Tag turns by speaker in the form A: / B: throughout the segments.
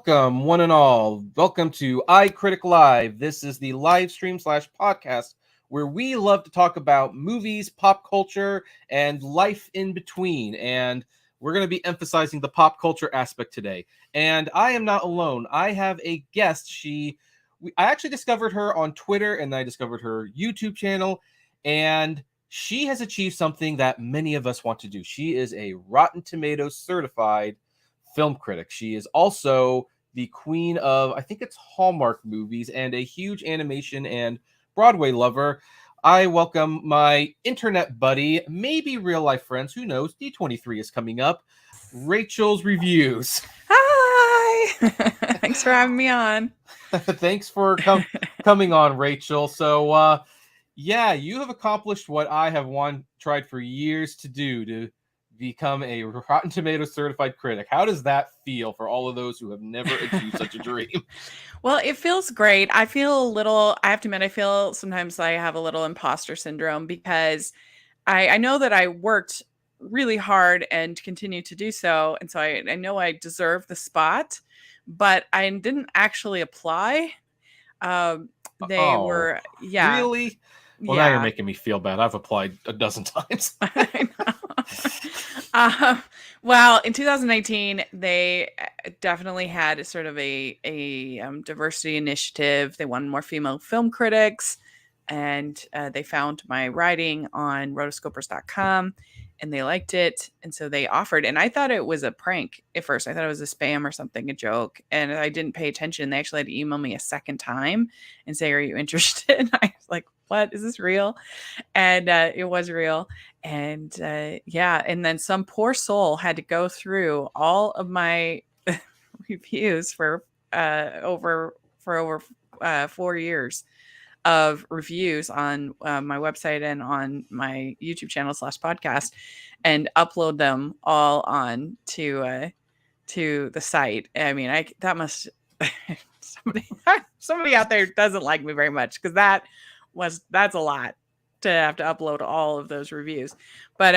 A: Welcome, one and all. Welcome to iCritic Live. This is the live stream / podcast where we love to talk about movies, pop culture, and life in between. And we're going to be emphasizing the pop culture aspect today. And I am not alone. I have a guest. I actually discovered her on Twitter, and I discovered her YouTube channel. And she has achieved something that many of us want to do. She is a Rotten Tomatoes certified film critic. She is also the queen of, I think it's Hallmark movies, and a huge animation and Broadway lover. I welcome my internet buddy, maybe real life friends, who knows, D23 is coming up, Rachel's Reviews.
B: Hi! Thanks for having me on.
A: Thanks for coming on, Rachel. So, yeah, you have accomplished what I have tried for years to do, to become a Rotten Tomatoes certified critic. How does that feel for all of those who have never achieved such a dream?
B: Well, it feels great. I have to admit, I feel sometimes I have a little imposter syndrome because I know that I worked really hard and continue to do so. And so I know I deserve the spot, but I didn't actually apply. Were, yeah.
A: Really? Well,
B: yeah.
A: Now you're making me feel bad. I've applied a dozen times.
B: I know. Well, in 2019, they definitely had sort of a diversity initiative. They wanted more female film critics, and they found my writing on rotoscopers.com, and they liked it, and so they offered. And I thought it was a prank at first. I thought it was a spam or something, a joke, and I didn't pay attention. They actually had to email me a second time and say, "Are you interested?" And I was like, "What? Is this real?" And it was real. And and then some poor soul had to go through all of my reviews for over 4 years of reviews on my website and on my YouTube channel / podcast, and upload them all on to the site. I mean, that must somebody out there doesn't like me very much, because that's a lot to have to upload all of those reviews. But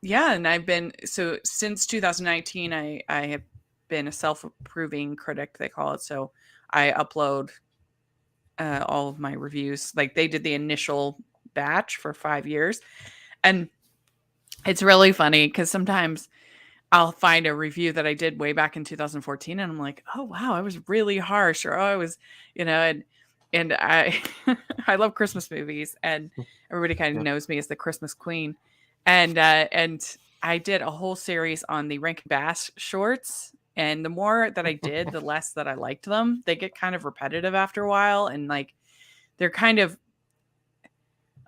B: yeah, and I've been, so since 2019, I have been a self-approving critic, they call it. So I upload all of my reviews. Like, they did the initial batch for 5 years. And it's really funny because sometimes I'll find a review that I did way back in 2014, and I'm like, oh wow, I was really harsh, or I was, and I I love Christmas movies, and everybody kind of knows me as the Christmas queen. And I did a whole series on the Rankin Bass shorts, and the more that I did, the less that I liked them. They get kind of repetitive after a while, and like they're kind of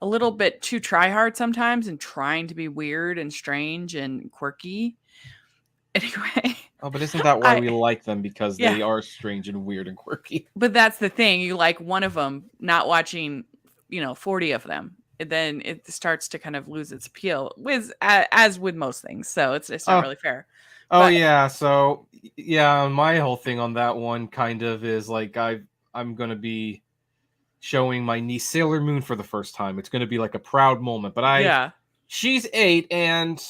B: a little bit too try hard sometimes, and trying to be weird and strange and quirky. Anyway.
A: Oh, but isn't that why we like them? Because they are strange and weird and quirky.
B: But that's the thing. You like one of them, not watching, 40 of them. And then it starts to kind of lose its appeal, as with most things. So it's not really fair.
A: Yeah. So, yeah, my whole thing on that one kind of is like, I'm going to be showing my niece Sailor Moon for the first time. It's going to be like a proud moment. But she's 8, and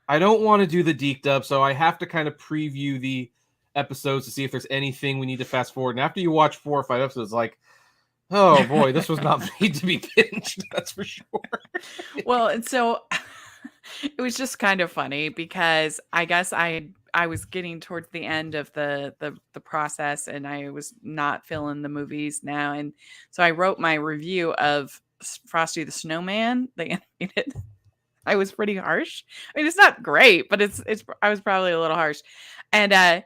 A: I don't want to do the deep dub, so I have to kind of preview the episodes to see if there's anything we need to fast forward. And after you watch 4 or 5 episodes, like, oh boy, this was not made to be binged. That's for sure.
B: Well, and so it was just kind of funny because I guess I was getting towards the end of the process, and I was not feeling the movies now, and so I wrote my review of Frosty the Snowman, the animated. I was pretty harsh. I mean, it's not great, but I was probably a little harsh. And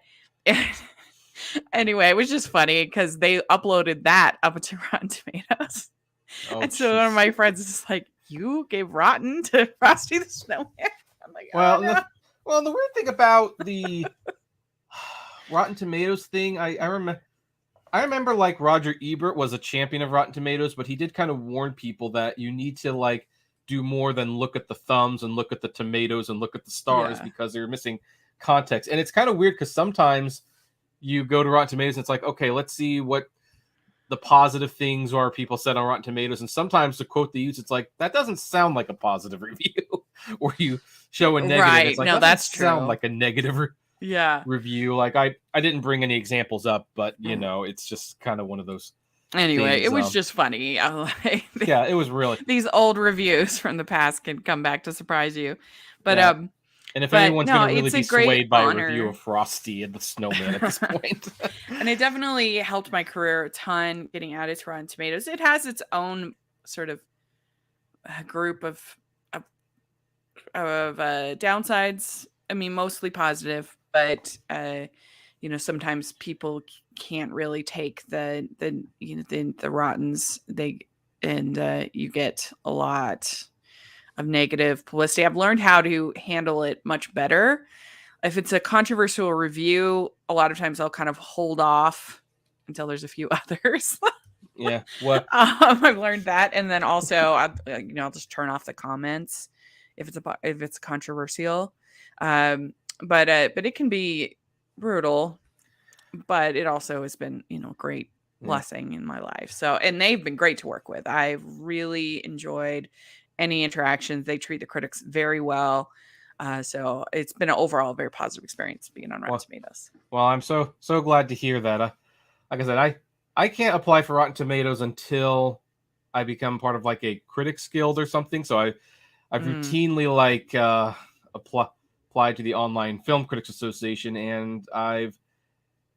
B: anyway, it was just funny because they uploaded that up to Rotten Tomatoes. Oh, and so one of my friends is like, "You gave Rotten to Frosty the Snowman?" I'm like, "Oh, no."
A: The weird thing about the Rotten Tomatoes thing, I remember like Roger Ebert was a champion of Rotten Tomatoes, but he did kind of warn people that you need to like do more than look at the thumbs and look at the tomatoes and look at the stars, because they're missing context. And it's kind of weird because sometimes you go to Rotten Tomatoes and it's like, okay, let's see what the positive things are people said on Rotten Tomatoes. And sometimes the quote they use, it's like, that doesn't sound like a positive review. Or you show a negative.
B: Right.
A: It's like,
B: no, that's true.
A: Sound like a negative
B: Yeah.
A: review. Like I didn't bring any examples up, but you know, it's just kind of one of those
B: Anyway,
A: things.
B: it was just funny.
A: Yeah, it was really.
B: These old reviews from the past can come back to surprise you. But
A: Yeah. And if
B: but
A: anyone's
B: no,
A: going to really
B: it's
A: be
B: a great
A: swayed by a review
B: honor.
A: of Frosty and the Snowman at this point.
B: And it definitely helped my career a ton getting added to Rotten Tomatoes. It has its own sort of group of downsides. I mean, mostly positive, but you know, sometimes people can't really take the you know the rottens. You get a lot of negative publicity. I've learned how to handle it much better. If it's a controversial review, a lot of times I'll kind of hold off until there's a few others.
A: Yeah. What?
B: I've learned that, and then also I'll just turn off the comments if it's controversial. But it can be brutal, but it also has been great blessing in my life. So, and they've been great to work with. I've really enjoyed any interactions. They treat the critics very well. So it's been an overall very positive experience being on Rotten Tomatoes.
A: Well, I'm so glad to hear that. Like I said, I can't apply for Rotten Tomatoes until I become part of like a critics guild or something. So I've routinely like applied to the Online Film Critics Association, and I've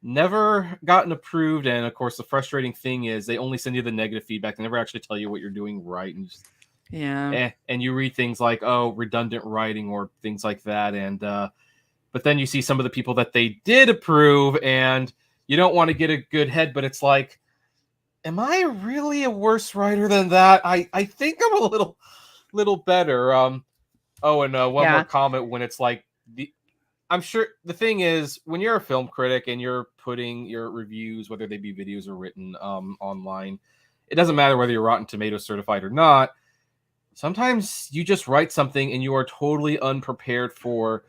A: never gotten approved. And of course, the frustrating thing is they only send you the negative feedback. They never actually tell you what you're doing right, and just and you read things like, oh, redundant writing or things like that. And but then you see some of the people that they did approve, and you don't want to get a good head, but it's like, am I really a worse writer than that? I think I'm a little better. One more comment when it's like I'm sure the thing is when you're a film critic and you're putting your reviews, whether they be videos or written online, it doesn't matter whether you're Rotten Tomatoes certified or not. Sometimes you just write something and you are totally unprepared for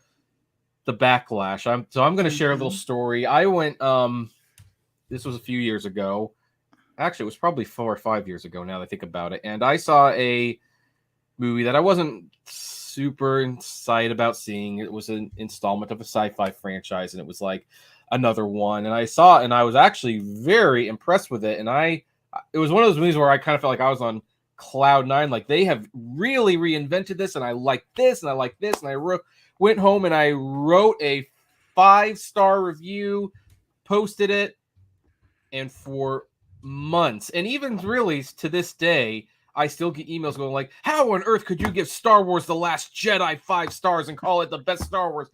A: the backlash. I'm going to share a little story. I went this was a few years ago. Actually, it was probably 4 or 5 years ago now that I think about it. And I saw a movie that I wasn't super excited about seeing. It was an installment of a sci-fi franchise, and it was like another one. And I saw it, and I was actually very impressed with it. And it was one of those movies where I kind of felt like I was on cloud nine. Like, they have really reinvented this, and I like this, and I like this. And I went home and I wrote a 5-star review, posted it, and for months, and even really to this day, I still get emails going like, how on earth could you give Star Wars The Last Jedi 5 stars and call it the best Star Wars?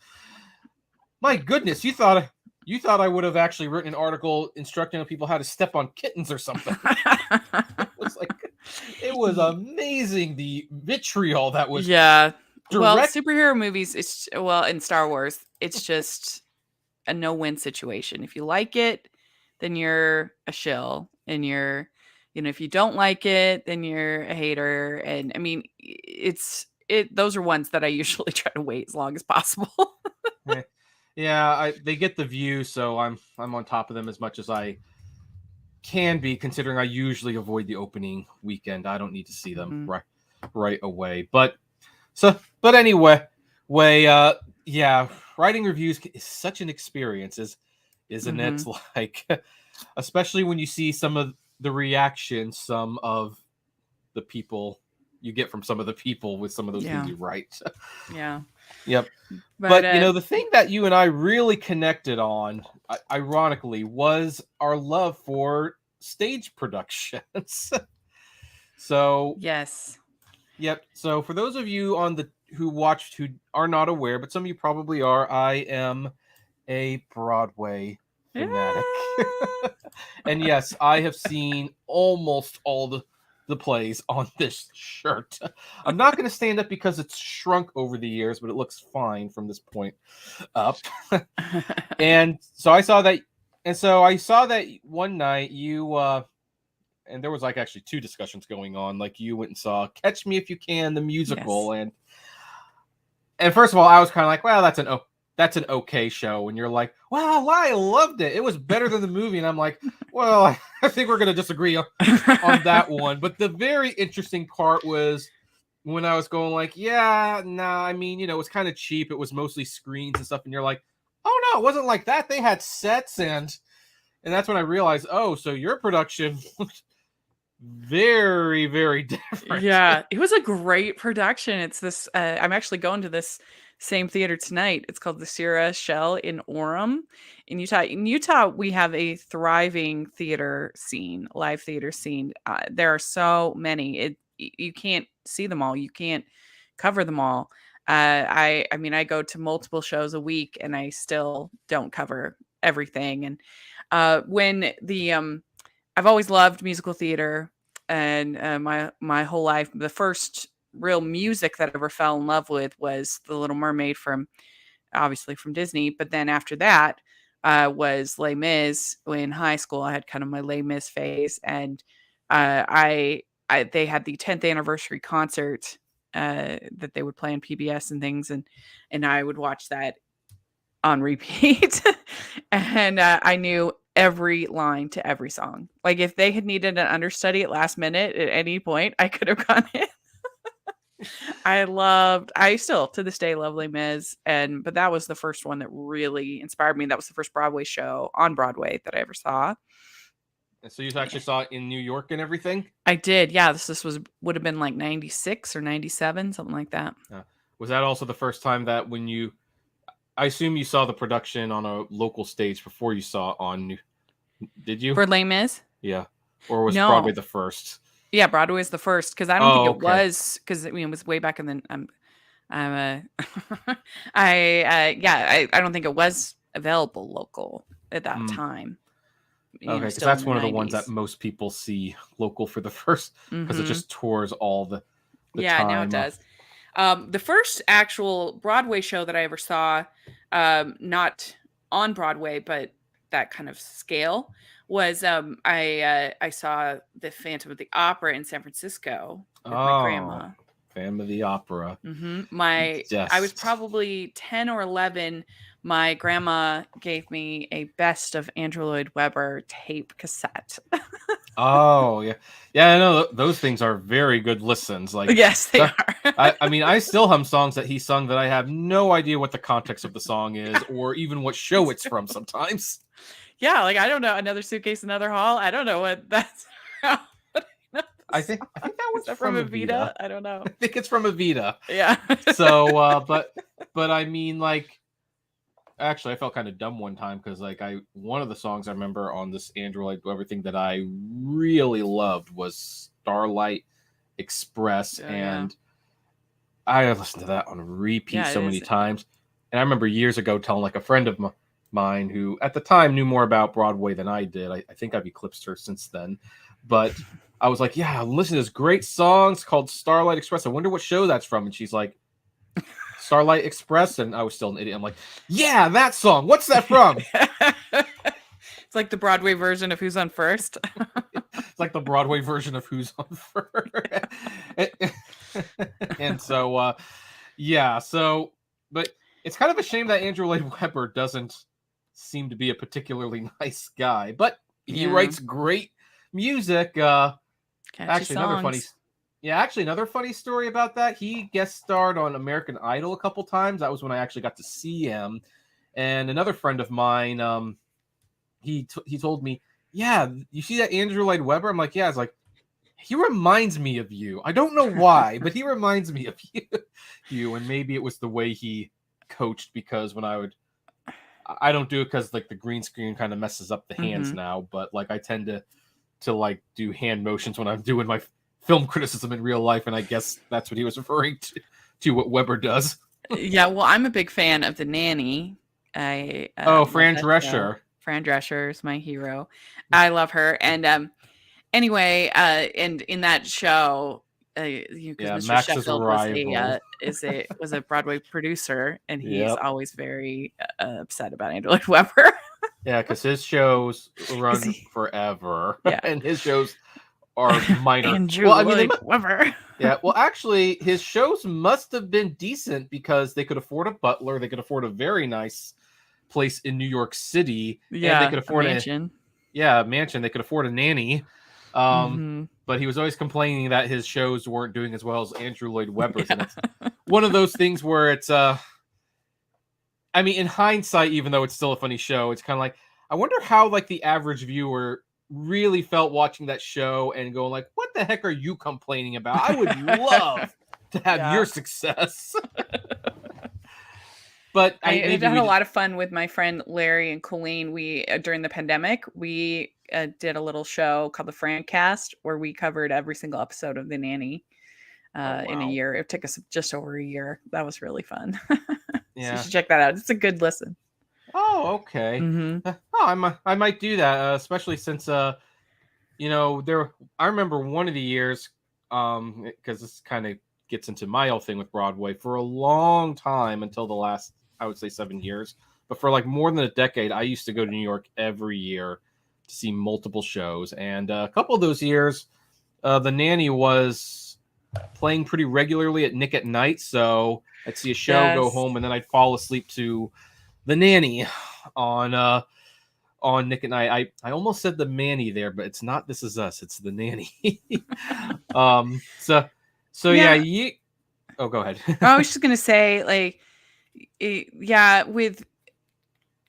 A: My goodness, you thought I would have actually written an article instructing people how to step on kittens or something. It was amazing, the vitriol that was direct.
B: Well, superhero movies, in Star Wars, it's just a no-win situation. If you like it, then you're a shill, and if you don't like it, then you're a hater. And I mean, those are ones that I usually try to wait as long as possible.
A: Yeah, they get the view, so I'm on top of them as much as I can be, considering I usually avoid the opening weekend. I don't need to see them right away. But anyway, writing reviews is such an experience, isn't it? Like, especially when you see some of the reactions, some of the people you get from some of the people with some of those things you write.
B: Yeah.
A: Yep. But the thing that you and I really connected on, ironically, was our love for stage productions. So
B: yes.
A: Yep. So for those of you who watched who are not aware, but some of you probably are, I am a Broadway fanatic. And yes, I have seen almost all the plays on this shirt. I'm not going to stand up because it's shrunk over the years, but it looks fine from this point up. And so I saw that one night you and there was like actually 2 discussions going on. Like, you went and saw Catch Me If You Can, the musical. Yes. And first of all, I was kind of like, well, that's an okay show. And you're like, well, I loved it. It was better than the movie. And I'm like, well, I think we're going to disagree on that one. But the very interesting part was when I was going like, yeah, nah, I mean, it was kind of cheap. It was mostly screens and stuff. And you're like, Oh no, it wasn't like that. They had sets, and that's when I realized, oh, so your production looked very, very different.
B: Yeah, it was a great production. It's this. I'm actually going to this same theater tonight. It's called the Sierra Shell in Orem, in Utah. In Utah, we have a thriving theater scene, live theater scene. There are so many. You can't see them all. You can't cover them all. I mean, I go to multiple shows a week, and I still don't cover everything. And when the I've always loved musical theater, and my whole life. The first real music that I ever fell in love with was The Little Mermaid, obviously from Disney. But then after that was Les Mis. In high school, I had kind of my Les Mis phase, and they had the 10th anniversary concert that they would play on PBS and things, and I would watch that on repeat. And I knew every line to every song. Like, if they had needed an understudy at last minute at any point, I could have gone in. I still to this day love Les Mis, but that was the first one that really inspired me. That was the first Broadway show on Broadway that I ever saw.
A: So you actually saw it in New York and everything?
B: I did, yeah. This would have been like 96 or 97, something like that.
A: Was that also the first time that I assume you saw the production on a local stage before you saw it on did you?
B: For Les Mis?
A: Yeah. Or was
B: No.
A: Broadway the first?
B: Yeah, Broadway was the first, because I don't think it was, because I mean, it was way back in the I don't think it was available local at that time.
A: Okay, because that's one of the ones that most people see local for the first, because it just tours all the time.
B: Now it does. The first actual Broadway show that I ever saw, not on Broadway, but that kind of scale, was I saw the Phantom of the Opera in San Francisco with my grandma.
A: Phantom of the Opera.
B: I was probably 10 or 11. My grandma gave me a best of Andrew Lloyd Webber tape cassette.
A: Oh, yeah. Yeah, I know those things are very good listens. Like,
B: yes, they are.
A: I mean, I still hum songs that he sung that I have no idea what the context of the song is or even what show it's from sometimes.
B: Yeah, like, I don't know. Another Suitcase, Another Hall. I don't know what that's from.
A: I think that was
B: from Evita. I don't know.
A: I think it's from Evita.
B: Yeah.
A: So, but I mean, like, actually, I felt kind of dumb one time because, like, one of the songs I remember on this Andrew Lloyd Webber thing that I really loved was Starlight Express, and I listened to that on repeat so many times. And I remember years ago telling, like, a friend of mine who at the time knew more about Broadway than I did. I think I've eclipsed her since then, but I was like, yeah, I'm listening to this great song. It's called Starlight Express. I wonder what show that's from. And she's like, Starlight Express. And I was still an idiot. I'm like, yeah, that song. What's that from?
B: It's like the Broadway version of Who's on First.
A: It's like the Broadway version of Who's on First. And so, but it's kind of a shame that Andrew Lloyd Webber doesn't seem to be a particularly nice guy, but he writes great music. Actually, another funny story about that. He guest starred on American Idol a couple times. That was when I actually got to see him. And another friend of mine, he told me, yeah, you see that Andrew Lloyd Webber? I'm like, yeah. It's like, he reminds me of you. I don't know why, but he reminds me of you. And maybe it was the way he coached, because when I don't do it because, like, the green screen kind of messes up the hands now, but, like, I tend to like do hand motions when I'm doing my film criticism in real life, and I guess that's what he was referring to what Webber does.
B: Yeah, well, I'm a big fan of the Nanny. Fran
A: Drescher.
B: Fran Drescher is my hero. I love her. And anyway, and in that show, Mr.
A: Max's
B: Sheffield
A: rival
B: was a Broadway producer, and he's always very upset about Andrew Lloyd Webber.
A: Yeah, because his shows run forever, and his shows are minor.
B: Andrew Lloyd Webber.
A: Yeah, well, actually, his shows must have been decent because they could afford a butler, they could afford a very nice place in New York City, and they could afford
B: a mansion.
A: A mansion. They could afford a nanny. But he was always complaining that his shows weren't doing as well as Andrew Lloyd Webber's. And it's one of those things where it's I mean, in hindsight, even though it's still a funny show, it's kind of like, I wonder how like the average viewer really felt watching that show and going like, what the heck are you complaining about? I would love to have
B: Yeah.
A: your success. But
B: I
A: maybe
B: had
A: we
B: a lot of fun with my friend Larry and Colleen. We during the pandemic, we did a little show called the Francast, where we covered every single episode of the Nanny in a
A: wow.
B: year. It took us just over a year. That was really fun. So you
A: Yeah.
B: should check that out. It's a good listen.
A: Oh, okay.
B: hmm
A: Oh, I might do that, especially since you know, I remember one of the years, because this kind of gets into my whole thing with Broadway for a long time until the last, I would say 7 years, but for like more than a decade, I used to go to New York every year to see multiple shows, and a couple of those years, the Nanny was playing pretty regularly at Nick at Night, so I'd see a show, go
B: Yes.
A: home, and then I'd fall asleep to the Nanny on Nick and I almost said the Manny there, but it's not This Is Us, it's the Nanny. So yeah, oh, go ahead.
B: I was just gonna say, like, yeah, with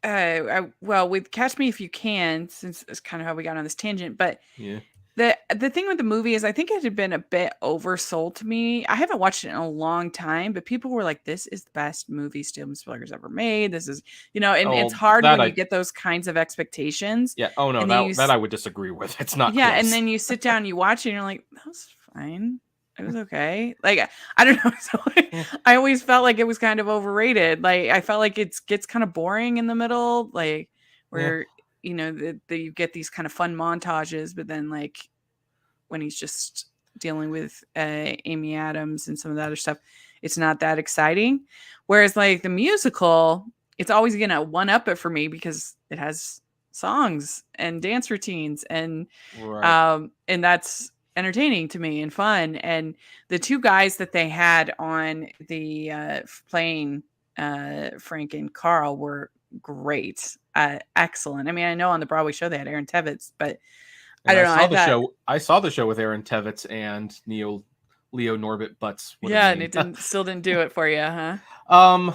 B: well, with Catch Me If You Can, since it's kind of how we got on this tangent, but
A: Yeah.
B: the thing with the movie is I think it had been a bit oversold to me. I haven't watched it in a long time, but people were like, "This is the best movie Steven Spielberg's ever made. This is, and it's
A: Oh,
B: hard
A: that
B: when you get those kinds of expectations."
A: yeah. Oh no,
B: And then
A: that I would disagree with. It's not
B: yeah,
A: close.
B: and then you sit down, you watch it, and you're like, "That was fine. It was okay." Like, I don't know. So
A: Yeah.
B: I always felt like it was kind of overrated. Like, I felt like it gets kind of boring in the middle, like where you get these kind of fun montages, but then like when he's just dealing with Amy Adams and some of the other stuff, it's not that exciting. Whereas like the musical, it's always gonna one up it for me because it has songs and dance routines and
A: Right.
B: and that's entertaining to me and fun. And the two guys that they had on the playing Frank and Carl were great, excellent. I mean, I know on the Broadway show they had Aaron Tevitz, but I
A: And
B: don't know. I thought,
A: I saw the show with Aaron Tevitz and Leo Norbit Butts. What a
B: yeah, and
A: name.
B: it still didn't do it for you, huh?
A: Um,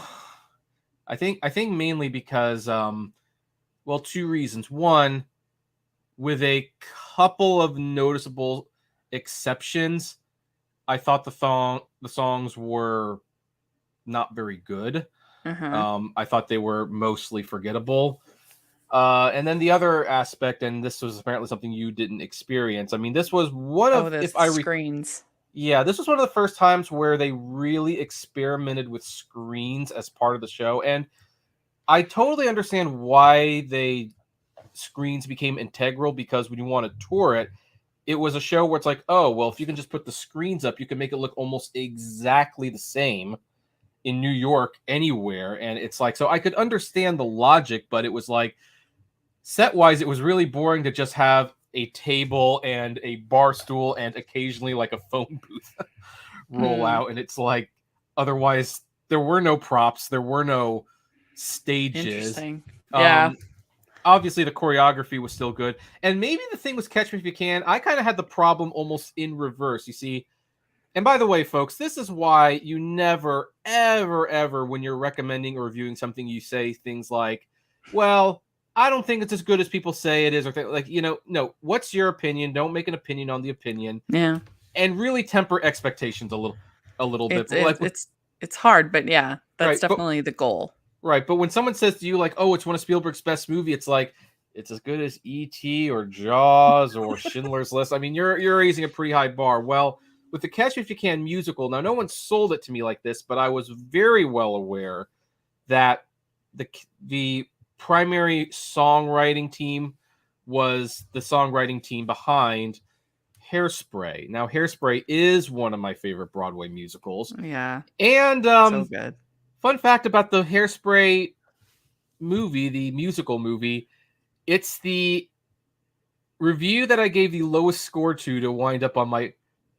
A: I think mainly because well, two reasons. One, with a couple of noticeable exceptions, I thought the songs were not very good.
B: Uh-huh.
A: I thought they were mostly forgettable. And then the other aspect, and this was apparently something you didn't experience. I mean, this was one
B: Oh,
A: of,
B: the
A: if I
B: screens.
A: yeah, this was one of the first times where they really experimented with screens as part of the show, and I totally understand why screens became integral, because when you want to tour it, it was a show where it's like, oh, well, if you can just put the screens up, you can make it look almost exactly the same in New York anywhere. And it's like, so I could understand the logic, but it was like, set wise, it was really boring to just have a table and a bar stool and occasionally like a phone booth roll out. And it's like, otherwise, there were no props, there were no stages.
B: Interesting. Yeah.
A: Obviously the choreography was still good, and maybe the thing was Catch Me If You Can, I kind of had the problem almost in reverse, you see. And by the way, folks, this is why you never ever when you're recommending or reviewing something, you say things like, well, I don't think it's as good as people say it is, or like, no, what's your opinion? Don't make an opinion on the opinion.
B: Yeah.
A: And really temper expectations a little bit. But like
B: It's hard, but yeah, that's
A: right,
B: definitely the goal.
A: right, but when someone says to you like, "Oh, it's one of Spielberg's best movie," it's like, it's as good as E.T. or Jaws or Schindler's List. I mean, you're raising a pretty high bar. Well, with the Catch Me If You Can musical, now no one sold it to me like this, but I was very well aware that the primary songwriting team was the songwriting team behind Hairspray. Now, Hairspray is one of my favorite Broadway musicals,
B: Yeah.
A: and
B: So good.
A: fun fact about the Hairspray movie, the musical movie, it's the review that I gave the lowest score to wind up on my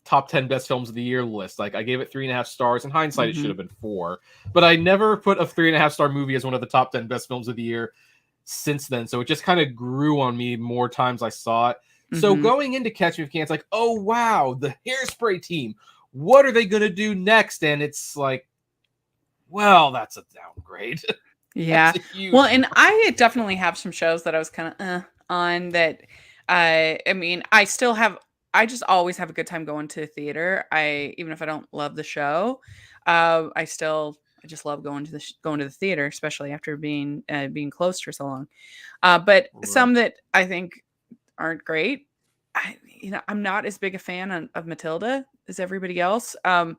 A: top 10 best films of the year list. Like, I gave it 3.5 stars. In hindsight, it should have been 4. But I never put a 3.5 star movie as one of the top 10 best films of the year since then. So it just kind of grew on me more times I saw it. So going into Catch Me If You Can, it's like, oh, wow, the Hairspray team. What are they going to do next? And it's like, well, that's a downgrade.
B: Yeah.
A: That's a huge.
B: Well, and I definitely have some shows that I was kind of on that. I mean, I just always have a good time going to the theater. Even if I don't love the show, I just love going to the theater, especially after being closed for so long. But
A: Right.
B: some that I think aren't great. I'm not as big a fan of Matilda as everybody else.
A: Hmm.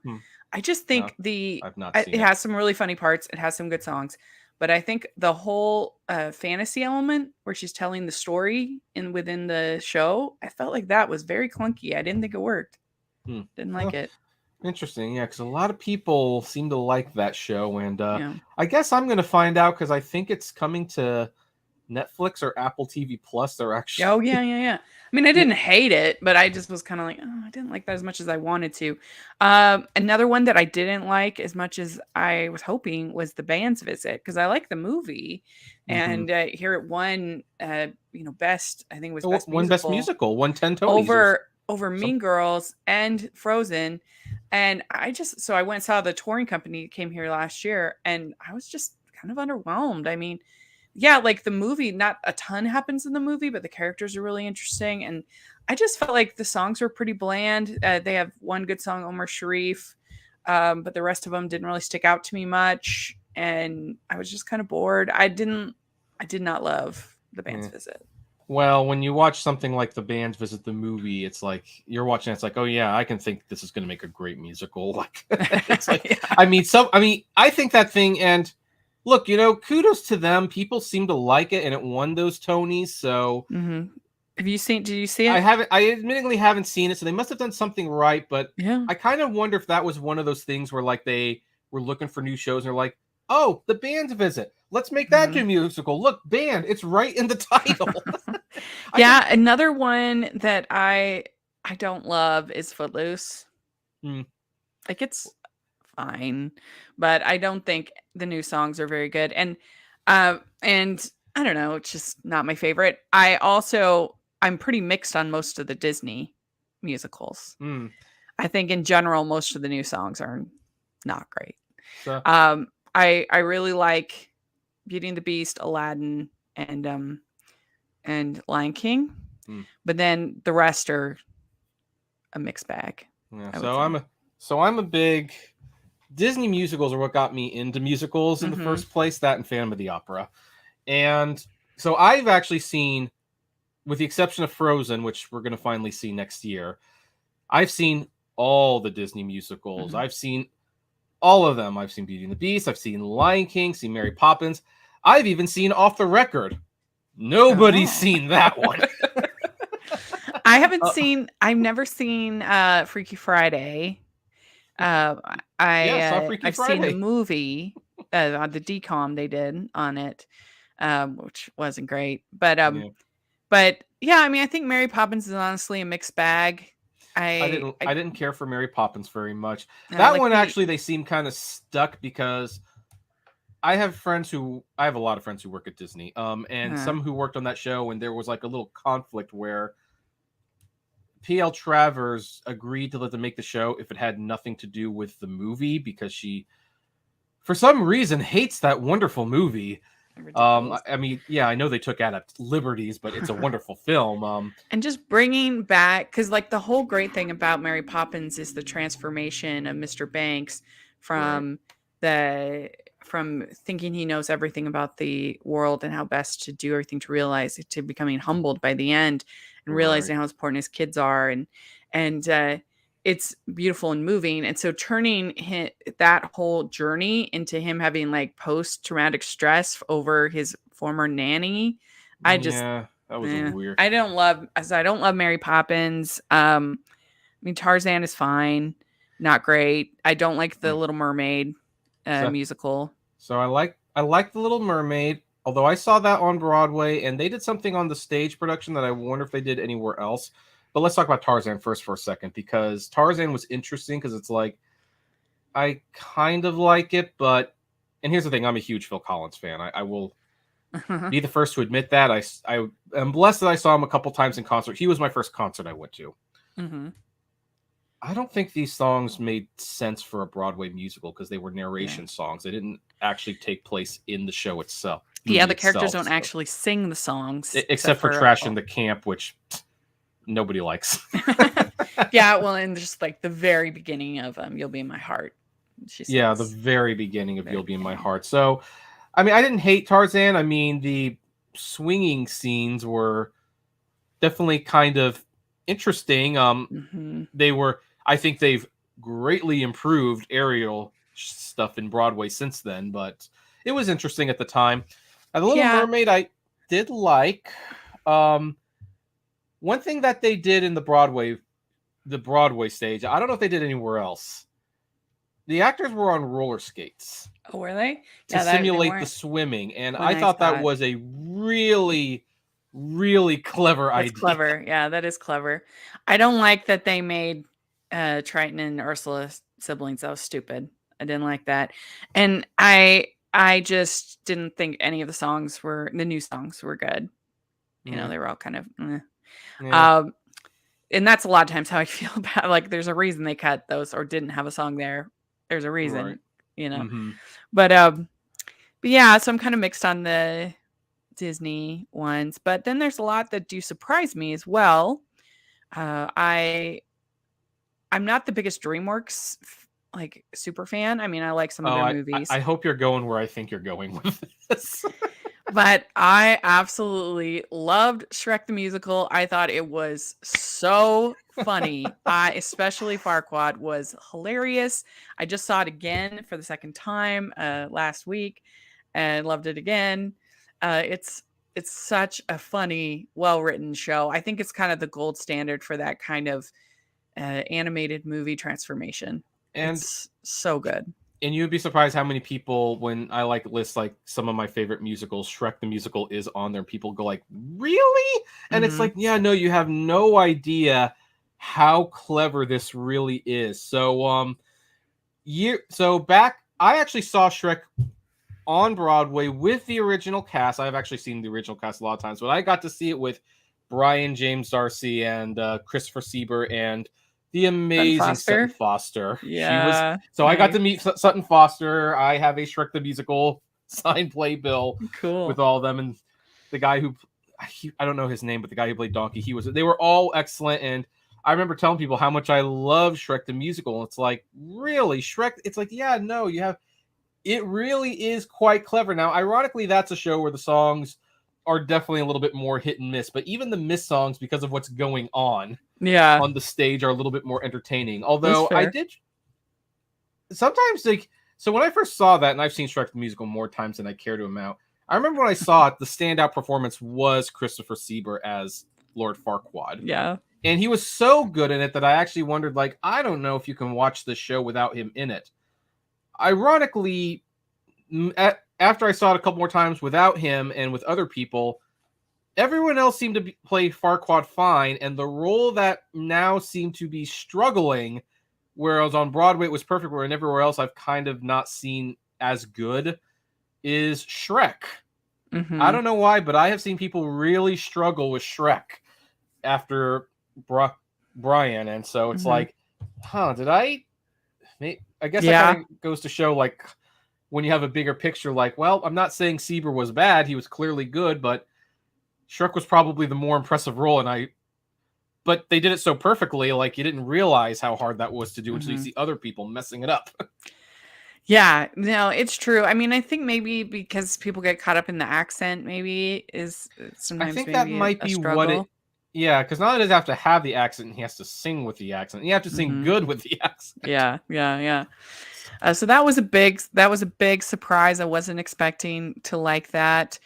B: I just
A: No,
B: think
A: I've not seen
B: it
A: it.
B: has some really funny parts. It has some good songs, but I think the whole fantasy element where she's telling the story within the show, I felt like that was very clunky. I didn't think it worked.
A: Hmm.
B: Didn't like
A: Well,
B: it.
A: interesting. Yeah, because a lot of people seem to like that show, and
B: Yeah.
A: I guess I'm going to find out because I think it's coming to Netflix or Apple TV Plus. They're actually.
B: Oh yeah, yeah, yeah. I mean, I
A: Yeah.
B: didn't hate it, but I just was kind of like, oh, I didn't like that as much as I wanted to. Another one that I didn't like as much as I was hoping was The Band's Visit because I like the movie,
A: Mm-hmm.
B: and here it won, best. I think it was best
A: One Best
B: musical
A: Musical, won 10 Tonys or
B: over
A: some.
B: Mean Girls and Frozen, and I went and saw the touring company came here last year, and I was just kind of underwhelmed. I mean, yeah, like the movie, not a ton happens in the movie, but the characters are really interesting. And I just felt like the songs were pretty bland. They have one good song, Omar Sharif, but the rest of them didn't really stick out to me much. And I was just kind of bored. I did not love The Band's
A: Yeah.
B: Visit.
A: Well, when you watch something like The Band Visit the movie, it's like you're watching. It's like, oh yeah, I can think this is going to make a great musical. Like, it's like,
B: Yeah.
A: I think that thing. And look, kudos to them. People seem to like it, and it won those Tonys. So
B: Mm-hmm. Did you see
A: I
B: it?
A: haven't. I admittedly haven't seen it, so they must have done something right. But
B: Yeah.
A: I kind of wonder if that was one of those things where like they were looking for new shows, and they're like, oh, The Band's Visit. Let's make that
B: Mm-hmm.
A: into a musical. Look, band. It's right in the title. I can.
B: Yeah, another one that I don't love is Footloose.
A: Hmm.
B: Like it's fine, but I don't think the new songs are very good. And I don't know, it's just not my favorite. I'm pretty mixed on most of the Disney musicals.
A: Hmm.
B: I think in general most of the new songs are not great.
A: So
B: I really like Beauty and the Beast, Aladdin, and Lion King,
A: hmm.
B: but then the rest are a mixed bag.
A: Yeah.
B: I would say.
A: So I'm a big Disney musicals are what got me into musicals in the
B: Mhm.
A: first place. That and Phantom of the Opera, and so I've actually seen, with the exception of Frozen, which we're going to finally see next year, I've seen all the Disney musicals.
B: Mhm.
A: I've seen all of them. I've seen Beauty and the Beast. I've seen Lion King. Seen Mary Poppins. I've even seen Off the Record. Nobody's
B: Oh.
A: seen that one.
B: I've never seen Freaky Friday.
A: Yeah, I saw Freaky
B: I've seen the
A: Friday.
B: movie, on the decom they did on it, which wasn't great.
A: Yeah.
B: But yeah, I mean, I think Mary Poppins is honestly a mixed bag.
A: I
B: I
A: didn't care for Mary Poppins very much.
B: I
A: That
B: like
A: one
B: the
A: actually they seem kind of stuck because I have a lot of friends who work at Disney. And
B: uh,
A: some who worked on that show, and there was like a little conflict where PL Travers agreed to let them make the show if it had nothing to do with the movie because she for some reason hates that wonderful movie.
B: ridiculous.
A: I mean, yeah, I know they took liberties, but it's a wonderful film.
B: And just bringing back, because like the whole great thing about Mary Poppins is the transformation of Mr. Banks
A: Right.
B: from the from thinking he knows everything about the world and how best to do everything to realize it, to becoming humbled by the end and
A: Right.
B: realizing how important his kids are, and it's beautiful and moving. And so turning that whole journey into him having like post-traumatic stress over his former nanny, I just
A: Yeah, that was a weird.
B: I don't love Mary Poppins. I mean Tarzan is fine, not great. I don't like the
A: Hmm.
B: Little Mermaid
A: So
B: musical.
A: So I like the Little Mermaid, although I saw that on Broadway and they did something on the stage production that I wonder if they did anywhere else. But let's talk about Tarzan first for a second because Tarzan was interesting because it's like I kind of like it, but and here's the thing, I'm a huge Phil Collins fan. I will be the first to admit that. I am blessed that I saw him a couple times in concert. He was my first concert I went to.
B: Mm-hmm.
A: I don't think these songs made sense for a Broadway musical because they were narration songs. They didn't actually take place in the show itself.
B: Yeah, the characters don't actually sing the songs.
A: Except for Trash in the Camp, which nobody likes.
B: Yeah, well, and just like the very beginning of You'll Be in My Heart.
A: The very beginning of You'll Be in My Heart. So, I mean, I didn't hate Tarzan. I mean, the swinging scenes were definitely kind of interesting. I think they've greatly improved aerial stuff in Broadway since then, but it was interesting at the time. The Little Mermaid, I did like. One thing that they did in the Broadway stage, I don't know if they did anywhere else. The actors were on roller skates.
B: Oh, were they?
A: To simulate the swimming, and I thought that was a really, really clever idea.
B: That's clever. Yeah, that is clever. I don't like that they made Triton and Ursula siblings. That was stupid. I didn't like that, and I just didn't think any of the new songs were good. You know, they were all kind of, and that's a lot of times how I feel about, like, there's a reason they cut those or didn't have a song there. There's a reason,
A: right.
B: You know, but yeah, so I'm kind of mixed on the Disney ones, but then there's a lot that do surprise me as well. I'm not the biggest DreamWorks like super fan. I mean, I like some of their movies.
A: I hope you're going where I think you're going with this.
B: But I absolutely loved Shrek the Musical. I thought it was so funny. Especially Farquaad was hilarious. I just saw it again for the second time last week and loved it again. It's such a funny, well-written show. I think it's kind of the gold standard for that kind of animated movie transformation. And it's so good.
A: And you'd be surprised how many people, when I list like some of my favorite musicals, Shrek the Musical is on there. People go like, really? And it's like, yeah, no, you have no idea how clever this really is. So, I actually saw Shrek on Broadway with the original cast. I've actually seen the original cast a lot of times, but I got to see it with Brian James Darcy and Christopher Sieber and the amazing Sutton Foster.
B: Yeah.
A: I got to meet Sutton Foster. I have a Shrek the Musical signed playbill with all of them. And the guy who, I don't know his name, but the guy who played Donkey, they were all excellent. And I remember telling people how much I love Shrek the Musical. And it's like, really? Shrek? It's like, yeah, no, it really is quite clever. Now, ironically, that's a show where the songs are definitely a little bit more hit and miss, but even the miss songs, because of what's going on the stage, are a little bit more entertaining. Although I did sometimes so when I first saw that, and I've seen Shrek the Musical more times than I care to amount, I remember when I saw it, the standout performance was Christopher Sieber as Lord Farquaad.
B: Yeah.
A: And he was so good in it that I actually wondered, like, I don't know if you can watch this show without him in it. Ironically, after I saw it a couple more times without him and with other people, everyone else seemed to play Farquaad fine, and the role that now seemed to be struggling, whereas on Broadway it was perfect, where everywhere else I've kind of not seen as good, is Shrek. I don't know why, but I have seen people really struggle with Shrek after Brian, and so it's like, I guess that kind of goes to show, like, when you have a bigger picture, like, well, I'm not saying Sieber was bad. He was clearly good, but Shrek was probably the more impressive role. But they did it so perfectly, like, you didn't realize how hard that was to do until you see other people messing it up.
B: Yeah, no, it's true. I mean, I think maybe because people get caught up in the accent, maybe is sometimes.
A: I think that might be what it. Yeah, because not only does he have to have the accent, he has to sing with the accent. You have to sing good with the accent.
B: Yeah. So that was a big surprise. I wasn't expecting to like that.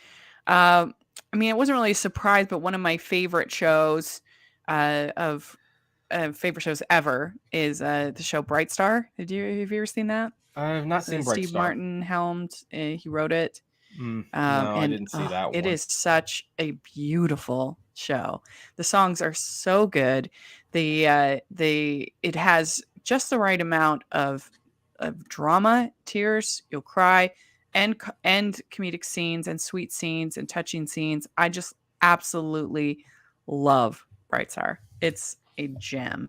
B: I mean, it wasn't really a surprise, but one of my favorite shows favorite shows ever is the show Bright Star. Have you ever seen that?
A: I've not seen Bright
B: Steve
A: Star.
B: Martin helmed. He wrote it.
A: No, I didn't see that one.
B: It is such a beautiful show. The songs are so good. It has just the right amount of drama, tears, you'll cry, and comedic scenes and sweet scenes and touching scenes. I just absolutely love Bright Star. It's a gem.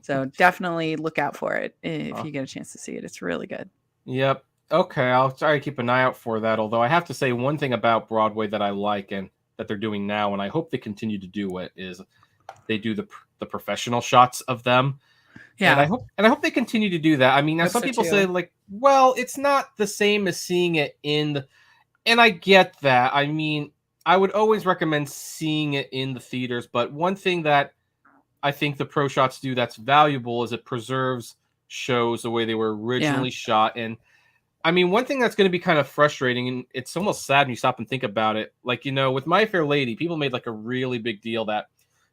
B: So definitely look out for it if you get a chance to see it. It's really good.
A: Yep. Okay, I'll try to keep an eye out for that. Although I have to say one thing about Broadway that I like and that they're doing now, and I hope they continue to do it, is they do the professional shots of them. And
B: Yeah,
A: I hope they continue to do that. I mean, now
B: hope
A: some
B: so
A: people say
B: too.
A: like, well, it's not the same as seeing it in the, and I get that. I mean, I would always recommend seeing it in the theaters, but one thing that I think the pro shots do that's valuable is it preserves shows the way they were
B: Yeah,
A: originally shot. And I mean, one thing that's going to be kind of frustrating, and it's almost sad when you stop and think about it, like, with My Fair Lady, people made like a really big deal that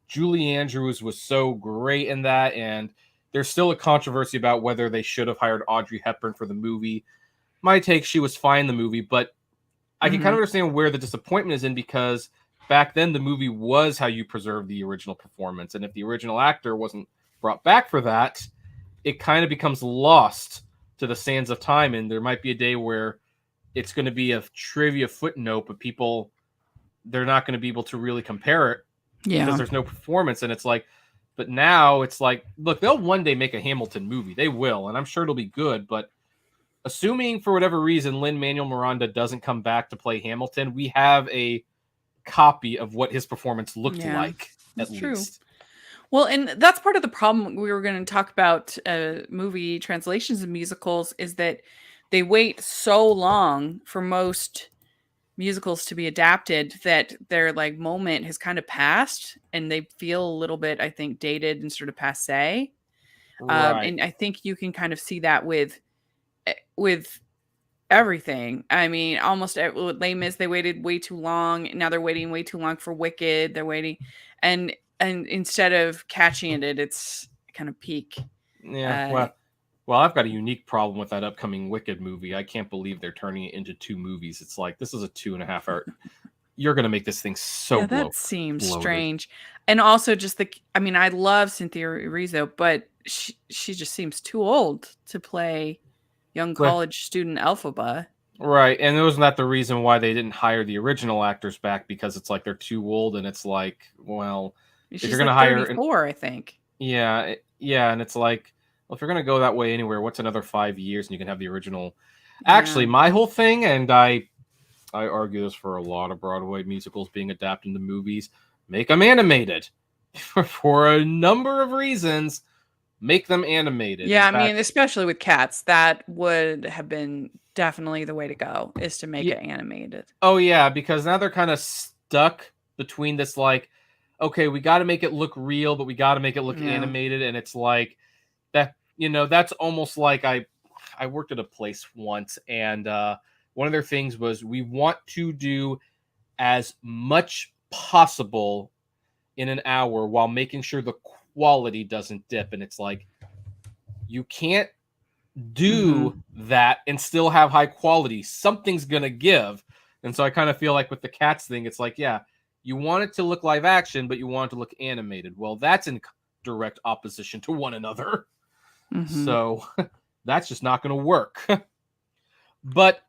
A: Julie Andrews was so great in that, and there's still a controversy about whether they should have hired Audrey Hepburn for the movie. My take, she was fine in the movie, but I can kind
B: hmm,
A: of understand where the disappointment is in, because back then the movie was how you preserve the original performance, and if the original actor wasn't brought back for that, it kind of becomes lost to the sands of time, and there might be a day where it's going to be a trivia footnote, but people, they're not going to be able to really compare it because
B: yeah,
A: there's no performance. And it's like, but now it's like, look, they'll one day make a Hamilton movie. They will, and I'm sure it'll be good. But assuming for whatever reason Lin-Manuel Miranda doesn't come back to play Hamilton, we have a copy of what his performance looked
B: yeah.
A: like, at
B: That's true.
A: least.
B: Well, and that's part of the problem. We were going to talk about movie translations and musicals is that they wait so long for most musicals to be adapted that their like moment has kind of passed and they feel a little bit, I think, dated and sort of passe.
A: Right.
B: And I think you can kind of see that with everything. I mean, with Les Mis, they waited way too long. Now they're waiting way too long for Wicked. They're waiting, and instead of catching it, it's kind of peak.
A: Yeah.
B: Uh,
A: Well, I've got a unique problem with that upcoming Wicked movie. I can't believe they're turning it into 2 movies. It's like, this is a 2.5 hour. You're going to make this thing so
B: yeah, that seems
A: bloated.
B: strange. And also, I mean, I love Cynthia Erivo, but she just seems too old to play young
A: Well,
B: college student Elphaba.
A: right. And wasn't that the reason why they didn't hire the original actors back? Because it's like they're too old. And it's like, well, if you're
B: She's
A: going to
B: like
A: hire,
B: 34, I think.
A: yeah, yeah. And it's like, well, if you're going to go that way anywhere, what's another 5 years and you can have the original?
B: Yeah.
A: Actually, my whole thing, and I argue this for a lot of Broadway musicals being adapted into movies, make them animated for a number of reasons. Make them animated. In
B: Yeah, I mean,
A: fact,
B: especially with cats, that would have been definitely the way to go, is to make
A: yeah,
B: it animated.
A: oh yeah, because now they're kind of stuck between this, like, okay, we got to make it look real, but we got to make it look
B: Yeah.
A: animated, and it's like that. That's almost like I worked at a place once, and one of their things was we want to do as much possible in an hour while making sure the quality doesn't dip, and it's like you can't do
B: Mhm.
A: that and still have high quality. Something's gonna give. And so I kind of feel like with the cats thing, it's like, yeah, you want it to look live action, but you want it to look animated. Well, that's in direct opposition to one another.
B: Mhm.
A: So that's just not going to work. But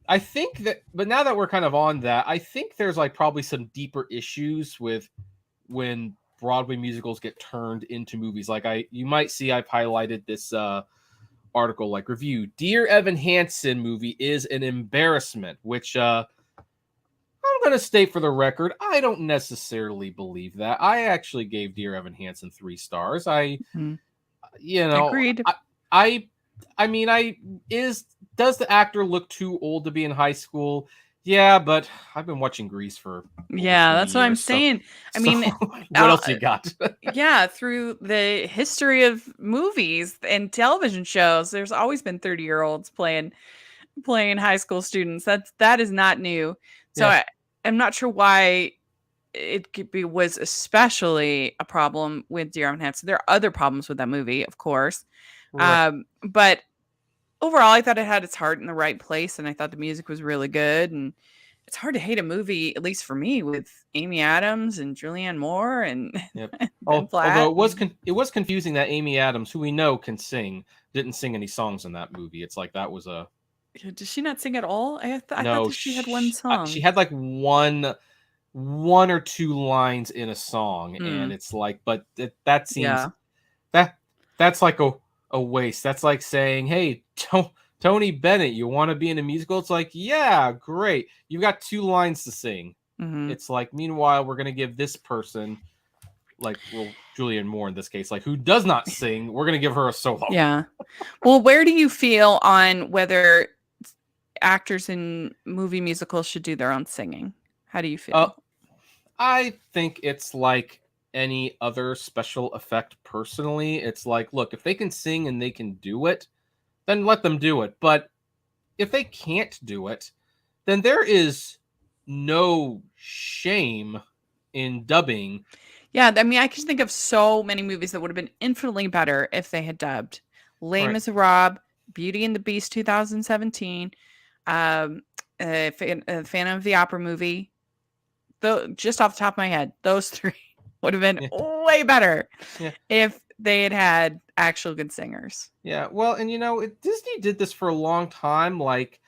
A: I think but now that we're kind of on that, I think there's like probably some deeper issues with when Broadway musicals get turned into movies. Like you might see I've highlighted this article like review. Dear Evan Hansen movie is an embarrassment, which I'm going to state for the record, I don't necessarily believe that. I actually gave Dear Evan Hansen 3 stars.
B: Mhm.
A: You know,
B: Agreed.
A: I, I mean, does the actor look too old to be in high school? Yeah, but I've been watching Grease for over
B: Yeah,
A: 20
B: that's what I'm
A: years, so
B: saying. I
A: so
B: mean,
A: what else you got?
B: yeah, through the history of movies and television shows, there's always been 30-year-olds playing high school students. That is not new. So
A: Yeah,
B: I'm not sure why was especially a problem with Dear Evan Hansen. There are other problems with that movie, of course.
A: right.
B: But overall, I thought it had its heart in the right place, and I thought the music was really good. And it's hard to hate a movie, at least for me, with Amy Adams and Julianne Moore and
A: Yep.
B: Ben
A: Although
B: Platt.
A: it was confusing that Amy Adams, who we know can sing, didn't sing any songs in that movie. It's like that was a
B: Does she not sing at all? I thought
A: no.
B: that she had one
A: She
B: song.
A: had like one or two lines in a song, and
B: Mm,
A: it's like, but that seems
B: yeah.
A: that that's like a waste. That's like saying, hey, Tony Bennett, you want to be in a musical? It's like, yeah, great. You've got 2 lines to sing.
B: Mm-hmm.
A: It's like, meanwhile, we're going to give this person, like, well, Julianne Moore in this case, like, who does not sing, we're going to give her a solo.
B: Yeah. Well, where do you feel on whether actors in movie musicals should do their own singing? How do you feel?
A: I think it's like any other special effect personally. It's like, look, if they can sing and they can do it, then let them do it. But if they can't do it, then there is no shame in dubbing.
B: Yeah, I mean, I can think of so many movies that would have been infinitely better if they had dubbed. Les
A: Right.
B: Miserables, Beauty and the Beast 2017, Phantom of the Opera movie. Though, just off the top of my head, those 3 would have been way better if they had had actual good singers.
A: Yeah, well, and Disney did this for a long time. Like,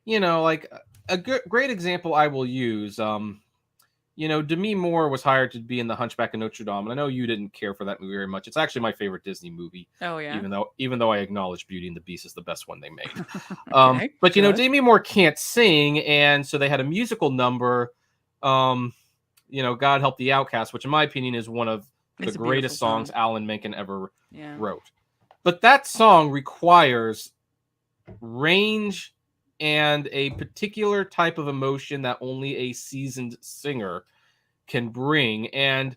A: like a great example I will use. Demi Moore was hired to be in The Hunchback of Notre Dame, and I know you didn't care for that movie very much. It's actually my favorite Disney movie.
B: Oh yeah.
A: Even though I acknowledge Beauty and the Beast is the best one they made.
B: Okay,
A: but Demi Moore can't sing, and so they had a musical number. God Help the Outcast, which in my opinion is one of the greatest songs Alan Menken ever wrote. But that song requires range and a particular type of emotion that only a seasoned singer can bring. And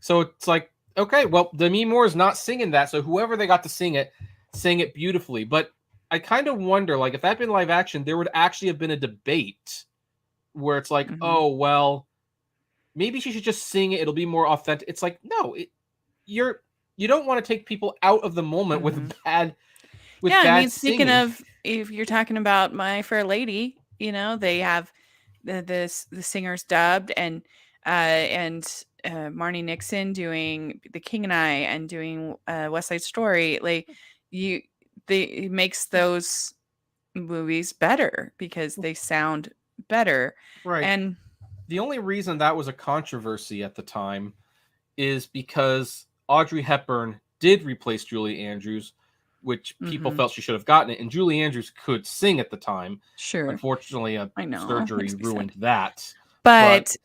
A: so it's like, okay, well, Demi Moore is not singing that, so whoever they got to sing it beautifully. But I kind of wonder, like, if that had been live action, there would actually have been a debate where it's like, oh, well, maybe she should just sing it. It'll be more authentic. It's like, no, you don't want to take people out of the moment with bad.
B: I mean, speaking of, if you're talking about My Fair Lady, they have the singers dubbed, and Marnie Nixon doing The King and I and doing West Side Story. Like, it makes those movies better because they sound better.
A: Right.
B: And
A: the only reason that was a controversy at the time is because Audrey Hepburn did replace Julie Andrews, which people felt she should have gotten it. And Julie Andrews could sing at the time.
B: Sure.
A: Unfortunately, surgery ruined that.
B: But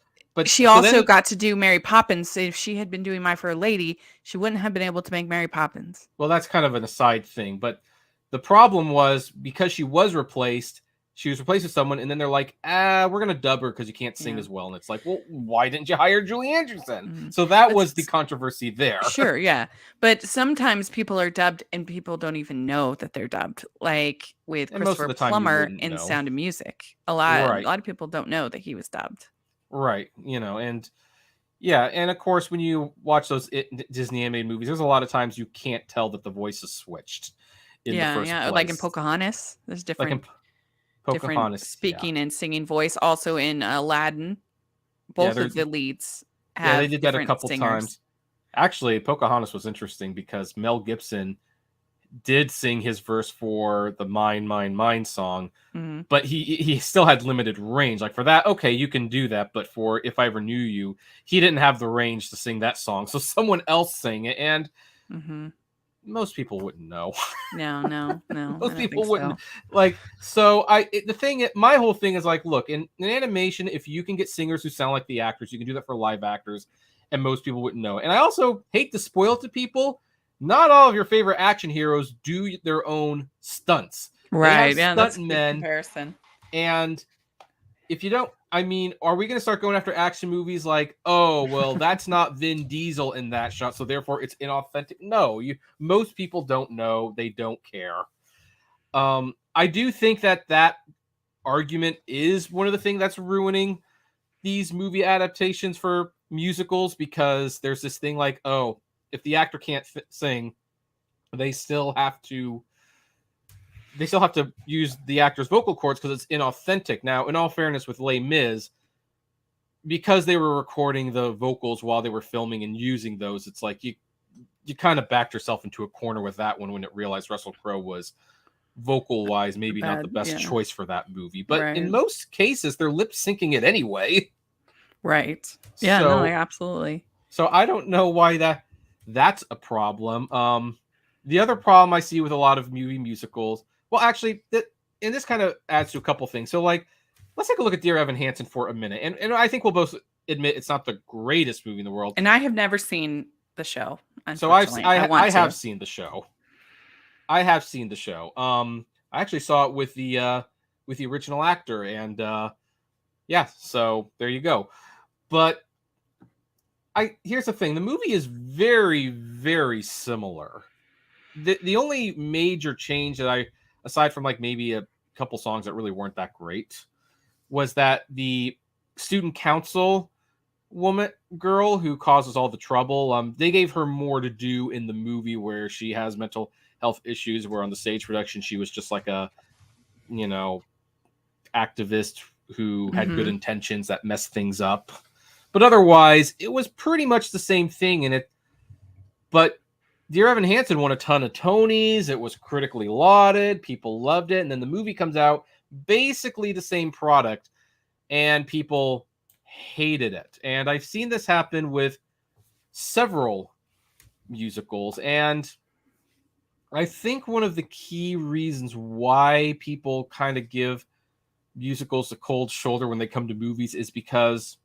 B: she also got to do Mary Poppins. So if she had been doing My Fair Lady, she wouldn't have been able to make Mary Poppins.
A: Well, that's kind of an aside thing. But the problem was, because she was replaced with someone, and then they're like, we're going to dub her because you can't sing as well. And it's like, well, why didn't you hire Julie Andrews then? So that was the controversy there.
B: Sure, yeah. But sometimes people are dubbed and people don't even know that they're dubbed. Like with Christopher Plummer in Sound of Music. A lot of people don't know that he was dubbed.
A: Right. And of course, when you watch those Disney animated movies, there's a lot of times you can't tell that the voice is switched in the first place.
B: Like in Pocahontas, there's different speaking and singing voice. Also in Aladdin, both of the leads have
A: they did that a couple times. Actually, Pocahontas was interesting because Mel Gibson did sing his verse for the Mine, Mine, Mine song, but he still had limited range. Like, for that, okay, you can do that, but for If I Ever Knew You, he didn't have the range to sing that song, so someone else sang it, and most people wouldn't know.
B: No.
A: Most people wouldn't. My whole thing is like, look, in animation, if you can get singers who sound like the actors, you can do that for live actors, and most people wouldn't know. And I also hate to spoil it to people, not all of your favorite action heroes do their own stunts.
B: Right, that's a
A: stuntmen,
B: comparison.
A: And if you don't, I mean, are we going to start going after action movies like, oh, well, that's not Vin Diesel in that shot, so therefore it's inauthentic? No, most people don't know. They don't care. I do think that argument is one of the things that's ruining these movie adaptations for musicals, because there's this thing like, oh, if the actor can't sing, they still have to use the actor's vocal cords because it's inauthentic. Now, in all fairness, with Les Mis, because they were recording the vocals while they were filming and using those, it's like you kind of backed yourself into a corner with that one when it realized Russell Crowe was vocal-wise maybe not the best choice for that movie. But in most cases, they're lip-syncing it anyway.
B: Right. Yeah, absolutely.
A: So I don't know why that's a problem. The other problem I see with a lot of movie musicals, Well, actually, and this kind of adds to a couple things. So, like, let's take a look at Dear Evan Hansen for a minute, and I think we'll both admit it's not the greatest movie in the world.
B: And I have never seen the show.
A: So
B: Unfortunately,
A: I have seen the show. I have seen the show. I actually saw it with the original actor, and yeah, so there you go. But here's the thing: the movie is very, very similar. The only major change that aside from like maybe a couple songs that really weren't that great, was that the student council girl who causes all the trouble, they gave her more to do in the movie, where she has mental health issues, where on the stage production she was just like a activist who had good intentions that messed things up. But otherwise it was pretty much the same thing. But Dear Evan Hansen won a ton of Tonys. It was critically lauded, people loved it, and then the movie comes out, basically the same product, and people hated it. And I've seen this happen with several musicals, and I think one of the key reasons why people kind of give musicals a cold shoulder when they come to movies is because,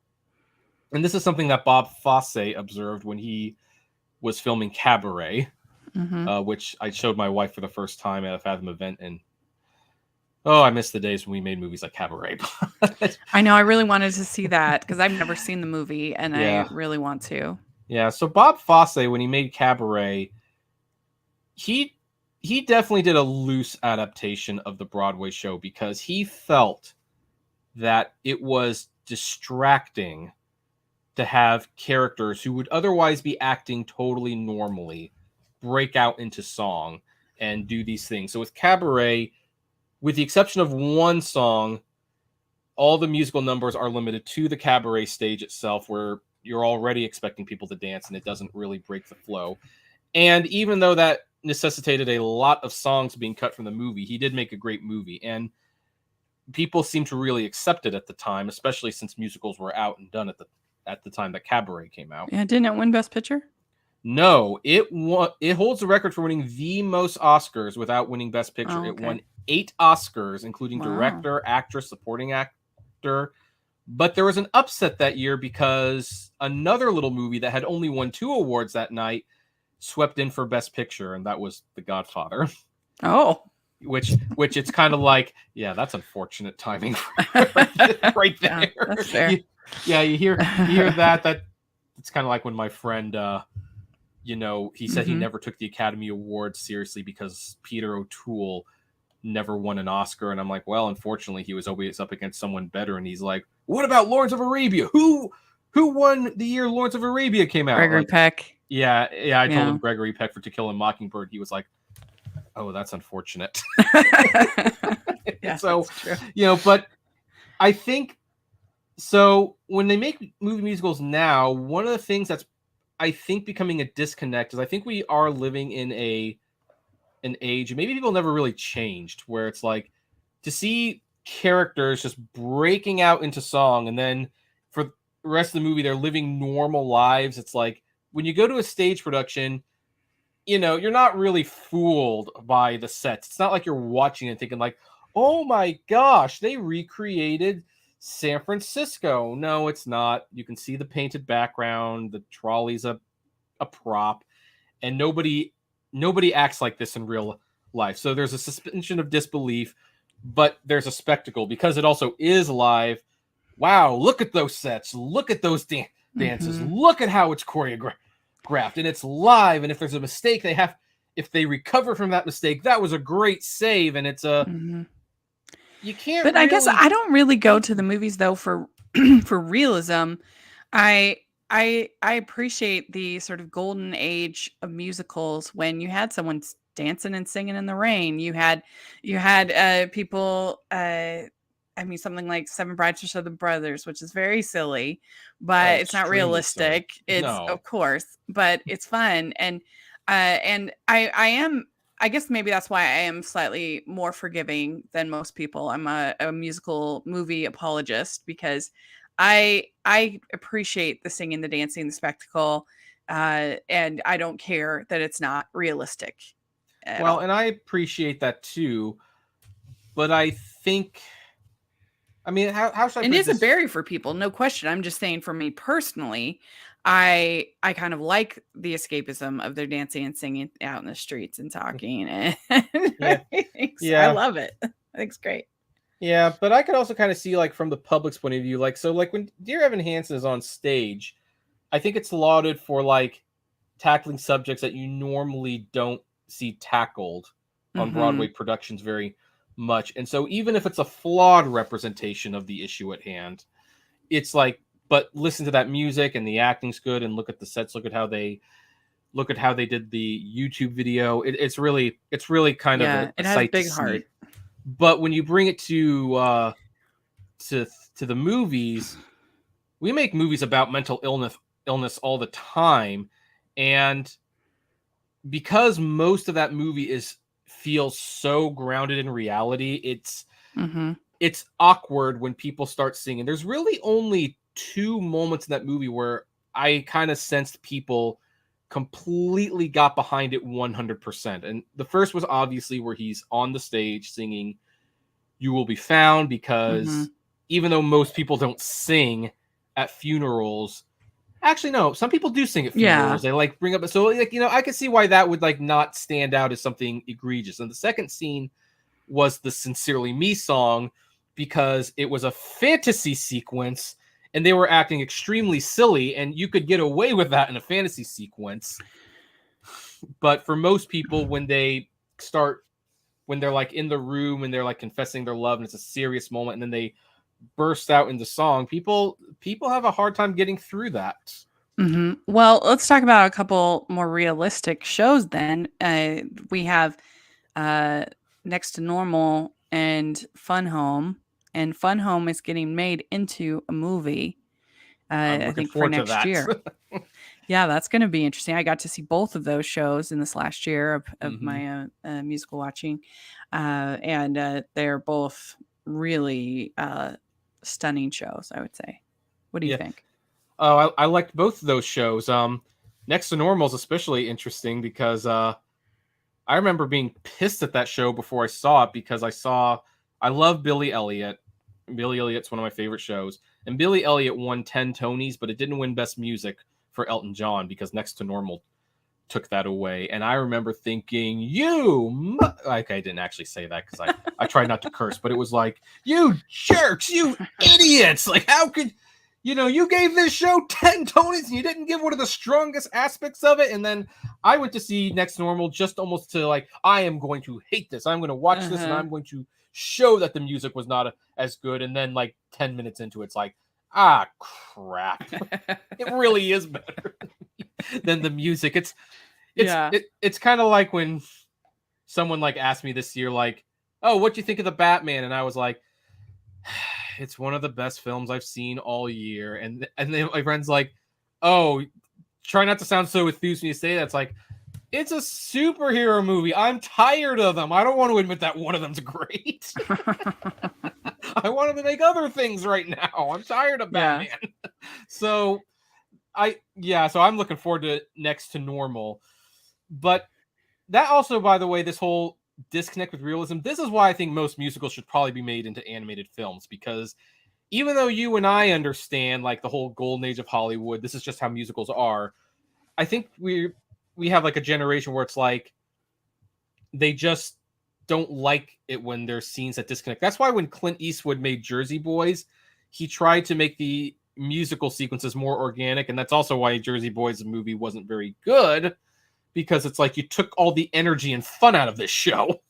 A: and this is something that Bob Fosse observed when he was filming Cabaret, which I showed my wife for the first time at a Fathom event, and I miss the days when we made movies like Cabaret.
B: I know, I really wanted to see that because I've never seen the movie, and
A: yeah.
B: I really want to.
A: Yeah, so Bob Fosse, when he made Cabaret, he definitely did a loose adaptation of the Broadway show because he felt that it was distracting to have characters who would otherwise be acting totally normally break out into song and do these things. So with Cabaret, with the exception of one song, all the musical numbers are limited to the Cabaret stage itself, where you're already expecting people to dance and it doesn't really break the flow. And even though that necessitated a lot of songs being cut from the movie, he did make a great movie, and people seem to really accept it at the time, especially since musicals were out and done at the time that Cabaret came out.
B: Yeah, didn't it win Best Picture?
A: No, it holds the record for winning the most Oscars without winning Best Picture.
B: Okay.
A: It won 8 Oscars, including director, actress, supporting actor. But there was an upset that year because another little movie that had only won 2 awards that night swept in for Best Picture, and that was The Godfather.
B: Oh.
A: Which it's kind of like, yeah, that's unfortunate timing right there.
B: Yeah, that's fair.
A: You hear that. It's kind of like when my friend, he said he never took the Academy Awards seriously because Peter O'Toole never won an Oscar. And I'm like, well, unfortunately, he was always up against someone better. And he's like, what about Lawrence of Arabia? Who won the year Lawrence of Arabia came out?
B: Gregory Peck.
A: Yeah. I told him Gregory Peck for To Kill a Mockingbird. He was like, oh, that's unfortunate.
B: Yeah,
A: so,
B: that's true.
A: But I think, so when they make movie musicals now, one of the things that's, I think, becoming a disconnect is I think we are living in an age, maybe people never really changed, where it's like to see characters just breaking out into song and then for the rest of the movie they're living normal lives. It's like when you go to a stage production, you're not really fooled by the sets. It's not like you're watching and thinking like, oh my gosh, they recreated San Francisco. No, it's not. You can see the painted background, the trolley's a prop, and nobody acts like this in real life. So there's a suspension of disbelief, but there's a spectacle because it also is live. Wow, look at those sets. Look at those dances. Look at how it's choreographed. And it's live, and if there's a mistake, if they recover from that mistake, that was a great save. And it's you can't.
B: But I guess I don't really go to the movies though for for realism. I appreciate the sort of golden age of musicals when you had someone dancing and singing in the rain. You had people. Something like Seven Brides for Southern Brothers, which is very silly, but it's not realistic. It's of course, but it's fun. And I guess maybe that's why I am slightly more forgiving than most people. I'm a musical movie apologist because I appreciate the singing, the dancing, the spectacle, and I don't care that it's not realistic.
A: And I appreciate that too. but I think, I mean, how should I
B: It
A: put
B: is a
A: this?
B: barrier for people, no question. I'm just saying, for me personally, I kind of like the escapism of their dancing and singing out in the streets and talking, and
A: Yeah,
B: I
A: yeah,
B: love it. I think it's great.
A: yeah. But I could also kind of see, like, from the public's point of view, like, so like when Dear Evan Hansen is on stage, I think it's lauded for like tackling subjects that you normally don't see tackled on
B: Hmm.
A: Broadway productions very much. And so even if it's a flawed representation of the issue at hand, it's like, but listen to that music and the acting's good, and look at the sets, look at how they did the YouTube video. It's really kind of
B: Yeah,
A: a
B: it has
A: sight to
B: big heart.
A: see. But when you bring it to the movies, we make movies about mental illness all the time, and because most of that movie is feels so grounded in reality,
B: Hmm.
A: it's awkward when people start singing. There's really only two moments in that movie where I kind of sensed people completely got behind it 100%. And the first was obviously where he's on the stage singing You Will Be Found,
B: Hmm.
A: because even though most people don't sing at funerals, actually no, some people do sing at
B: Yeah.
A: funerals. They like bring up, so like, I could see why that would like not stand out as something egregious. And the second scene was the Sincerely Me song, because it was a fantasy sequence and they were acting extremely silly, and you could get away with that in a fantasy sequence. But for most people, when they're like in the room and they're like confessing their love and it's a serious moment, and then they burst out into song, people have a hard time getting through that.
B: Hmm. Well, let's talk about a couple more realistic shows then. We have uh, Next to Normal and Fun Home, and Fun Home is getting made into a movie.
A: I'm
B: I
A: looking
B: think for
A: forward to
B: next
A: that.
B: year. Yeah, that's going to be interesting. I got to see both of those shows in this last year of
A: Hmm.
B: my musical watching, and they're both really stunning shows, I would say. What do you
A: Yeah.
B: think?
A: Oh, I liked both of those shows. Next to Normal is especially interesting because I remember being pissed at that show before I saw it, because I love Billy Elliot. Billy Elliot's one of my favorite shows, and Billy Elliot won 10 Tonys, but it didn't win Best Music for Elton John because Next to Normal took that away. And I remember thinking, like, I didn't actually say that because I tried not to curse, but it was like, you jerks, you idiots! Like, how could you gave this show 10 Tonys and you didn't give one of the strongest aspects of it? And then I went to see Next Normal just almost to like, I am going to hate this. I'm going to watch this and
B: Uh-huh.
A: I'm going to show that the music was not as good. And then like 10 minutes into it, it's like, ah, crap. It really is better than the music.
B: Yeah.
A: It's kind of like when someone like asked me this year, like, oh, what do you think of the Batman? And I was like, it's one of the best films I've seen all year. And then my friend's like, oh, try not to sound so enthused when you say that. It's like, it's a superhero movie. I'm tired of them. I don't want to admit that one of them's great. I want them to make other things right now. I'm tired of
B: Yeah.
A: Batman. So so I'm looking forward to Next to Normal. But that also, by the way, this whole disconnect with realism, this is why I think most musicals should probably be made into animated films, because even though you and I understand like the whole golden age of Hollywood, this is just how musicals are. I think we have like a generation where it's like they just don't like it when there's scenes that disconnect. That's why when Clint Eastwood made Jersey Boys, he tried to make the musical sequences more organic, and that's also why Jersey Boys the movie wasn't very good, because it's like you took all the energy and fun out of this show.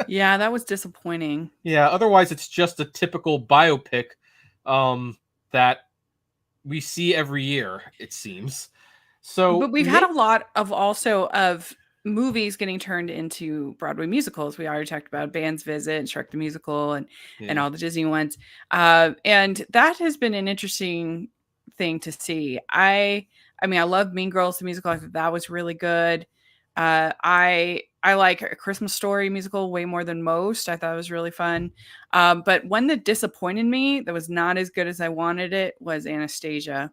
B: Yeah, that was disappointing.
A: Yeah, otherwise it's just a typical biopic that we see every year, it seems. So
B: But we've had a lot of also of movies getting turned into Broadway musicals. We already talked about Band's Visit and Shrek the Musical and
A: yeah.
B: all the Disney ones. And that has been an interesting thing to see. I mean, I love Mean Girls the musical. I thought that was really good. I like A Christmas Story musical way more than most. I thought it was really fun. But one that disappointed me, that was not as good as I wanted it, was Anastasia.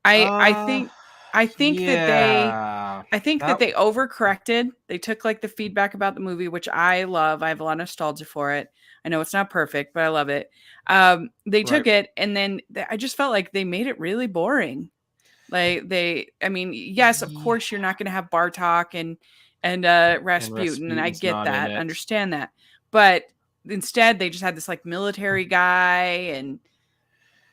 B: I
A: Uh
B: think I think that they
A: Yeah.
B: overcorrected. They took like the feedback about the movie, which I love. I have a lot of nostalgia for it. I know it's not perfect, but I love it. They took
A: Right.
B: it, and then I just felt like they made it really boring. Like I mean, yes, of
A: Ye-
B: course you're not going to have Bartok and
A: And
B: Rasputin, and I
A: Rasputin's
B: get
A: not in
B: that,
A: it.
B: understand that, but instead they just had this like military guy, and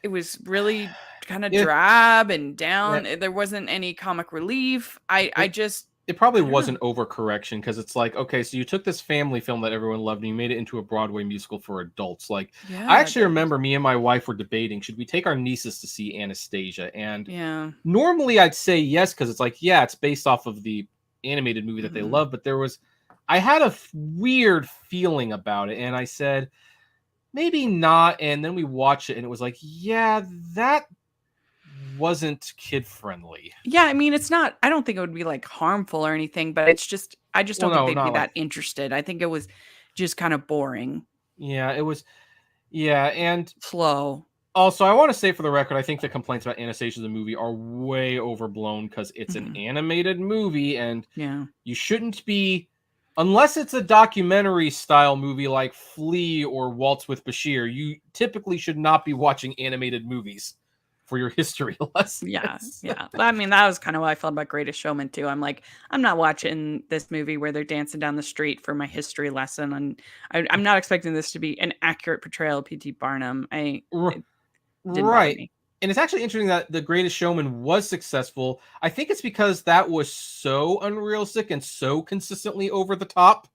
B: it was really kind of
A: It,
B: drab and down.
A: it,
B: There wasn't any comic relief. I just
A: it probably
B: I don't
A: was an
B: know.
A: overcorrection because it's like, okay, so you took this family film that everyone loved and you made it into a Broadway musical for adults. Like, I
B: Yeah,
A: actually remember me and my wife were debating, should we take our nieces to see Anastasia? And
B: yeah.
A: normally I'd say yes, because it's like, yeah, it's based off of the animated movie that they
B: Mhm.
A: love, but I had a weird feeling about it, and I said, maybe not. And then we watched it, and it was like, yeah, that wasn't kid friendly.
B: Yeah, I mean, it's not. I don't think it would be like harmful or anything, but it's just. I just
A: Well,
B: don't think
A: no,
B: they'd be
A: not like,
B: that interested. I think it was just kind of boring,
A: yeah, it was, yeah, and
B: slow.
A: also, I want to say for the record, I think the complaints about Anastasia the movie are way overblown because it's an
B: Mhm.
A: animated movie and
B: Yeah.
A: you shouldn't be, unless it's a documentary style movie like Flea or Waltz with Bashir, you typically should not be watching animated movies for your history
B: Yeah,
A: lessons.
B: yeah. I mean, that was kind of what I felt about Greatest Showman too. I'm like, I'm not watching this movie where they're dancing down the street for my history lesson, and I'm not expecting this to be an accurate portrayal of P.T. Barnum.
A: R-
B: It didn't bother
A: right.
B: me.
A: And it's actually interesting that The Greatest Showman was successful. I think it's because that was so unrealistic and so consistently over the top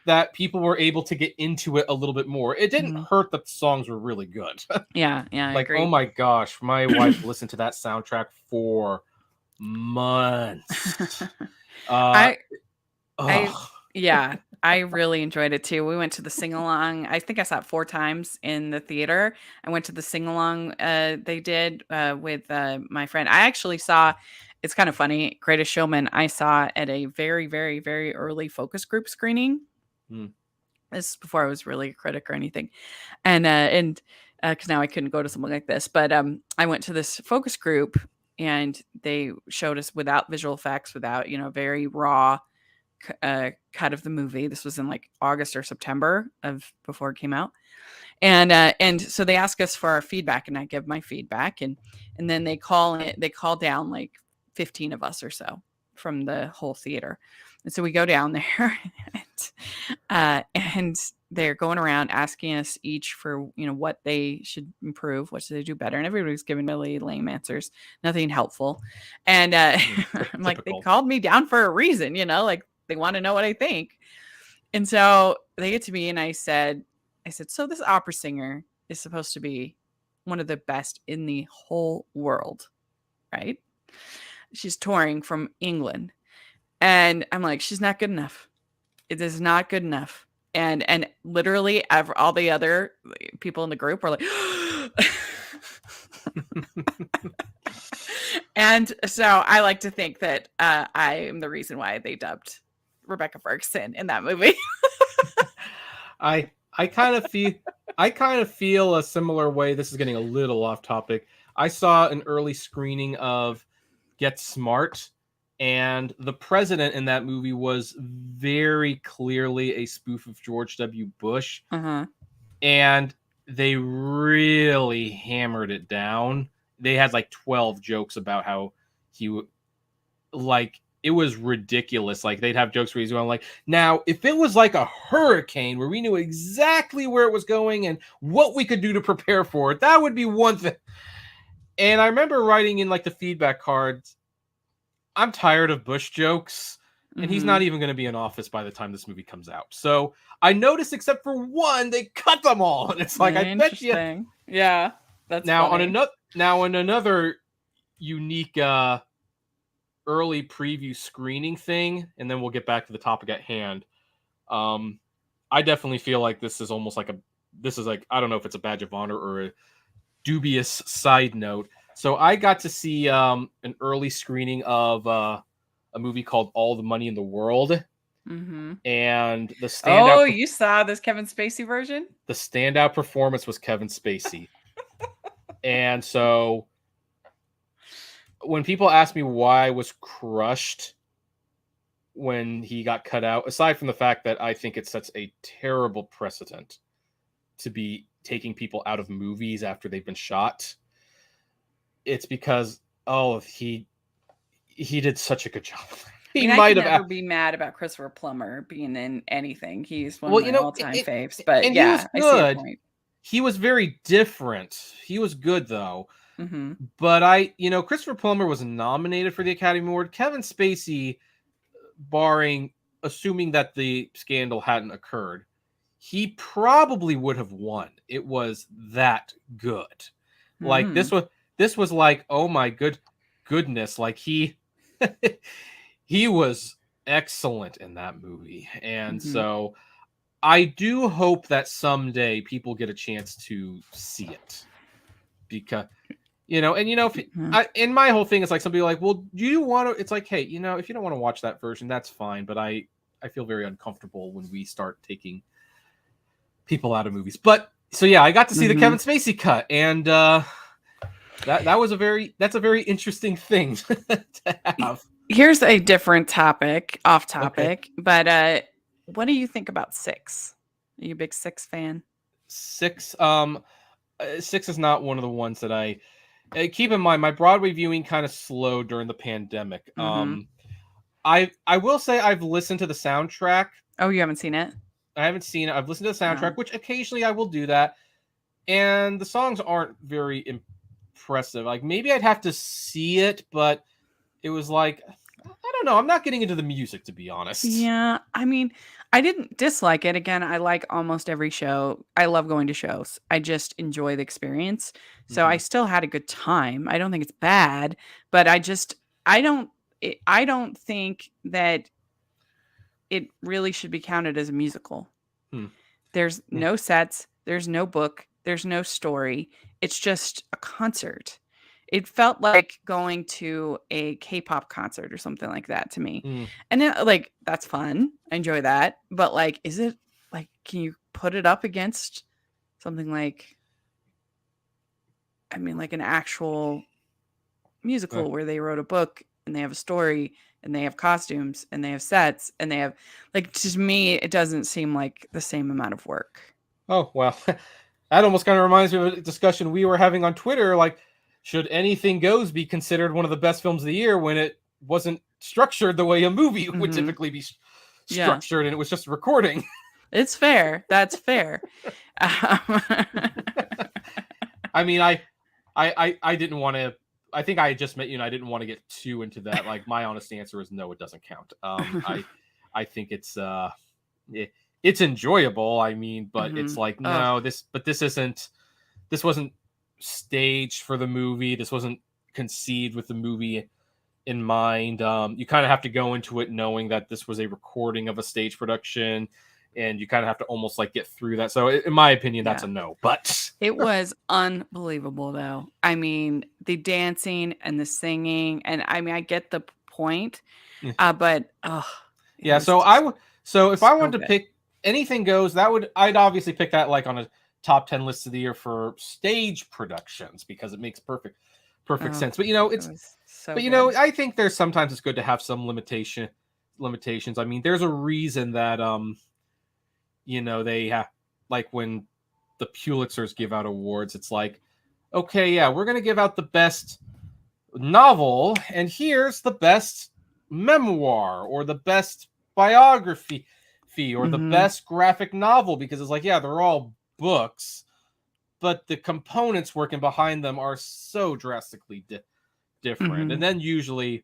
A: that people were able to get into it a little bit more. It didn't
B: Mhm.
A: hurt that the songs were really good.
B: Yeah, yeah, I
A: Like, oh
B: agree.
A: my gosh, my wife listened to that soundtrack for months. Uh,
B: I I
A: ugh.
B: yeah, I really enjoyed it too. We went to the sing along. I think I saw it 4 times in the theater. I went to the sing along they did with my friend. I actually saw it's kind of funny, Greatest Showman I saw at a very very very early focus group screening.
A: Hmm.
B: This is before I was really a critic or anything. And cuz now I couldn't go to something like this, but I went to this focus group and they showed us without visual effects, without, very raw cut of the movie. This was in like August or September of before it came out, and so they ask us for our feedback, and I give my feedback, and then they call down like 15 of us or so from the whole theater, and so we go down there, and they're going around asking us each for what they should improve, what should they do better, and everybody's giving really lame answers, nothing helpful, and I'm like, they
A: Typical.
B: called me down for a reason, like they want to know what I think. And so they get to me and I said, so this opera singer is supposed to be one of the best in the whole world, right? She's touring from England. And I'm like, she's not good enough. It is not good enough. And literally all the other people in the group were like, and so I like to think that I am the reason why they dubbed Rebecca Ferguson in that movie.
A: I I kind of feel a similar way. This is getting a little off topic. I saw an early screening of Get Smart, and the president in that movie was very clearly a spoof of George W. Bush,
B: Uh-huh.
A: and they really hammered it down. They had like 12 jokes about how like it was ridiculous. Like they'd have jokes where he's going like, now if it was like a hurricane where we knew exactly where it was going and what we could do to prepare for it, that would be one thing. And I remember writing in like the feedback cards, I'm tired of Bush jokes, and he's not
B: Mhm.
A: even going to be in office by the time this movie comes out. So I noticed, except for one, they cut them all, and it's like, I bet you.
B: Interesting. Yeah, that's
A: Now on
B: funny.
A: another, unique early preview screening thing, and then we'll get back to the topic at hand. I definitely feel like this is almost like I don't know if it's a badge of honor or a dubious side note. So I got to see an early screening of a movie called All the Money in the World,
B: Mhm.
A: and
B: Oh, you saw this Kevin Spacey version?
A: the standout performance was Kevin Spacey, and so when people ask me why I was crushed when he got cut out, aside from the fact that I think it sets a terrible precedent to be taking people out of movies after they've been shot, it's because he did such a good job.
B: I mean, I could never be mad about Christopher Plummer being in anything. He's one of my all-time faves. But
A: and
B: yeah,
A: he was
B: I see
A: good.
B: your point.
A: He was very different. He was good though.
B: Mm-hmm.
A: But Christopher Plummer was nominated for the Academy Award. Kevin Spacey, assuming that the scandal hadn't occurred, he probably would have won. It was that good. Mm-hmm. Like this was like, oh my goodness, like he was excellent in that movie. And
B: Mm-hmm.
A: so I do hope that someday people get a chance to see it, because and my whole thing is like, some people are like, well, do you want to? It's like, hey, if you don't want to watch that version, that's fine. But I feel very uncomfortable when we start taking people out of movies. But so yeah, I got to see the Kevin Spacey cut, and that's a very interesting thing to have.
B: Here's a different topic, off topic, but what do you think about Six? Are you a big Six fan?
A: Six is not one of the ones that I keep in mind. My Broadway viewing kind of slowed during the pandemic.
B: Mm-hmm.
A: I will say I've listened to the soundtrack.
B: Oh, you haven't seen it?
A: I haven't seen it. I've listened to the soundtrack, which occasionally I will do that. And the songs aren't very impressive. Like, maybe I'd have to see it, but it was like, I don't know. I'm not getting into the music, to be honest.
B: Yeah. I mean, I didn't dislike it. Again, I like almost every show. I love going to shows. I just enjoy the experience. So I still had a good time. I don't think it's bad, but I don't think that it really should be counted as a musical. There's no sets. There's no book. There's no story. It's just a concert. It felt like going to a K-pop concert or something like that to me. And then, like, that's fun. I enjoy that. But like, is it like, can you put it up against something like, like an actual musical where they wrote a book and they have a story and they have costumes and they have sets and they have, like, to me, it doesn't seem like the same amount of work.
A: Oh, well, that almost kind of reminds me of a discussion we were having on Twitter. Like, should Anything Goes be considered one of the best films of the year when it wasn't structured the way a movie would typically be structured, and it was just a recording?
B: It's fair. That's fair.
A: I mean, I didn't want to. I think I just met you, and I didn't want to get too into that. Like, my honest answer is no, it doesn't count. I think it's enjoyable. I mean, but it's like, no, this wasn't staged for the movie. This wasn't conceived with the movie in mind. You kind of have to go into it knowing that this was a recording of a stage production, and you kind of have to almost like get through that. So in my opinion, that's a no. But
B: it was unbelievable, though. I mean, the dancing and the singing, and I mean, I get the point, but
A: yeah. So if I wanted to pick Anything Goes, I'd obviously pick that like on a top 10 lists of the year for stage productions, because it makes perfect sense. But I think there's sometimes it's good to have some limitations. I mean, there's a reason that they have, like, when the Pulitzers give out awards, it's like, okay, yeah, we're gonna give out the best novel, and here's the best memoir or the best biography or the best graphic novel, because it's like, yeah, they're all books, but the components working behind them are so drastically different. And then usually,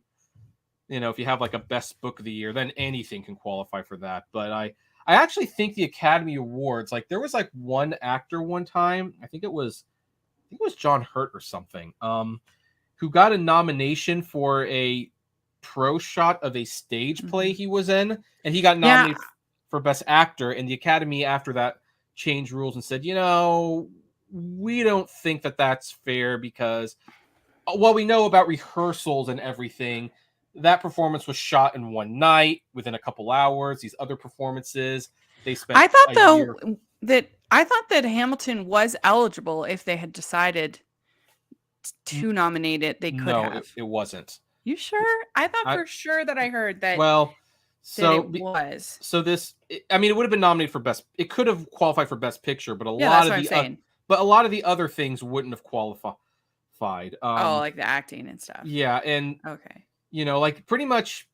A: if you have like a best book of the year, then anything can qualify for that. But I actually think the Academy Awards, like, there was like one actor one time, I think it was John Hurt or something, who got a nomination for a pro shot of a stage play he was in, and he got nominated for best actor, and the Academy after that changed rules and said, we don't think that that's fair, because while we know about rehearsals and everything, that performance was shot in one night within a couple hours. These other performances, they spent
B: I thought that Hamilton was eligible if they had decided to nominate it. They could
A: No,
B: have.
A: it wasn't.
B: You sure? I thought
A: I-
B: for sure that I heard that.
A: Well,
B: that it was.
A: So this, I mean, it would have been nominated for best. It could have qualified for best picture, but a
B: Yeah,
A: lot
B: that's
A: of
B: what I'm
A: the
B: saying.
A: but a lot of the other things wouldn't have qualified.
B: Oh, like the acting and stuff.
A: Yeah, and
B: Okay.
A: you know, like pretty much.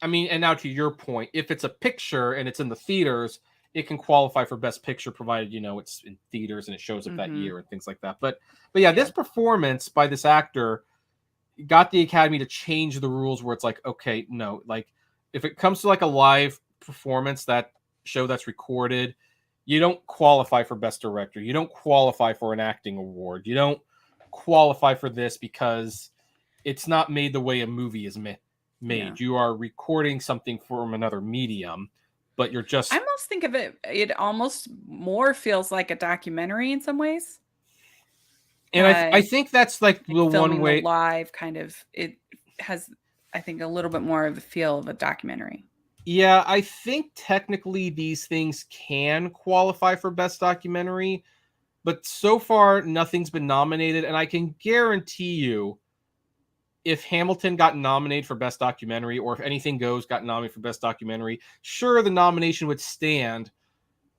A: I mean, and now to your point, if it's a picture and it's in the theaters, it can qualify for best picture, provided you know it's in theaters and it shows up that year and things like that. But yeah, this performance by this actor got the Academy to change the rules where it's like, okay, no, like if it comes to like a live performance, that show that's recorded, you don't qualify for best director, you don't qualify for an acting award, you don't qualify for this because it's not made the way a movie is made.
B: Yeah.
A: You are recording something from another medium, but you're just.
B: I almost think of it. It almost more feels like a documentary in some ways.
A: And I think that's like the one way.
B: The live kind of, it has, I think, a little bit more of the feel of a documentary.
A: Yeah, I think technically these things can qualify for best documentary, but so far nothing's been nominated, and I can guarantee you, if Hamilton got nominated for best documentary, or if Anything Goes got nominated for best documentary, sure, the nomination would stand,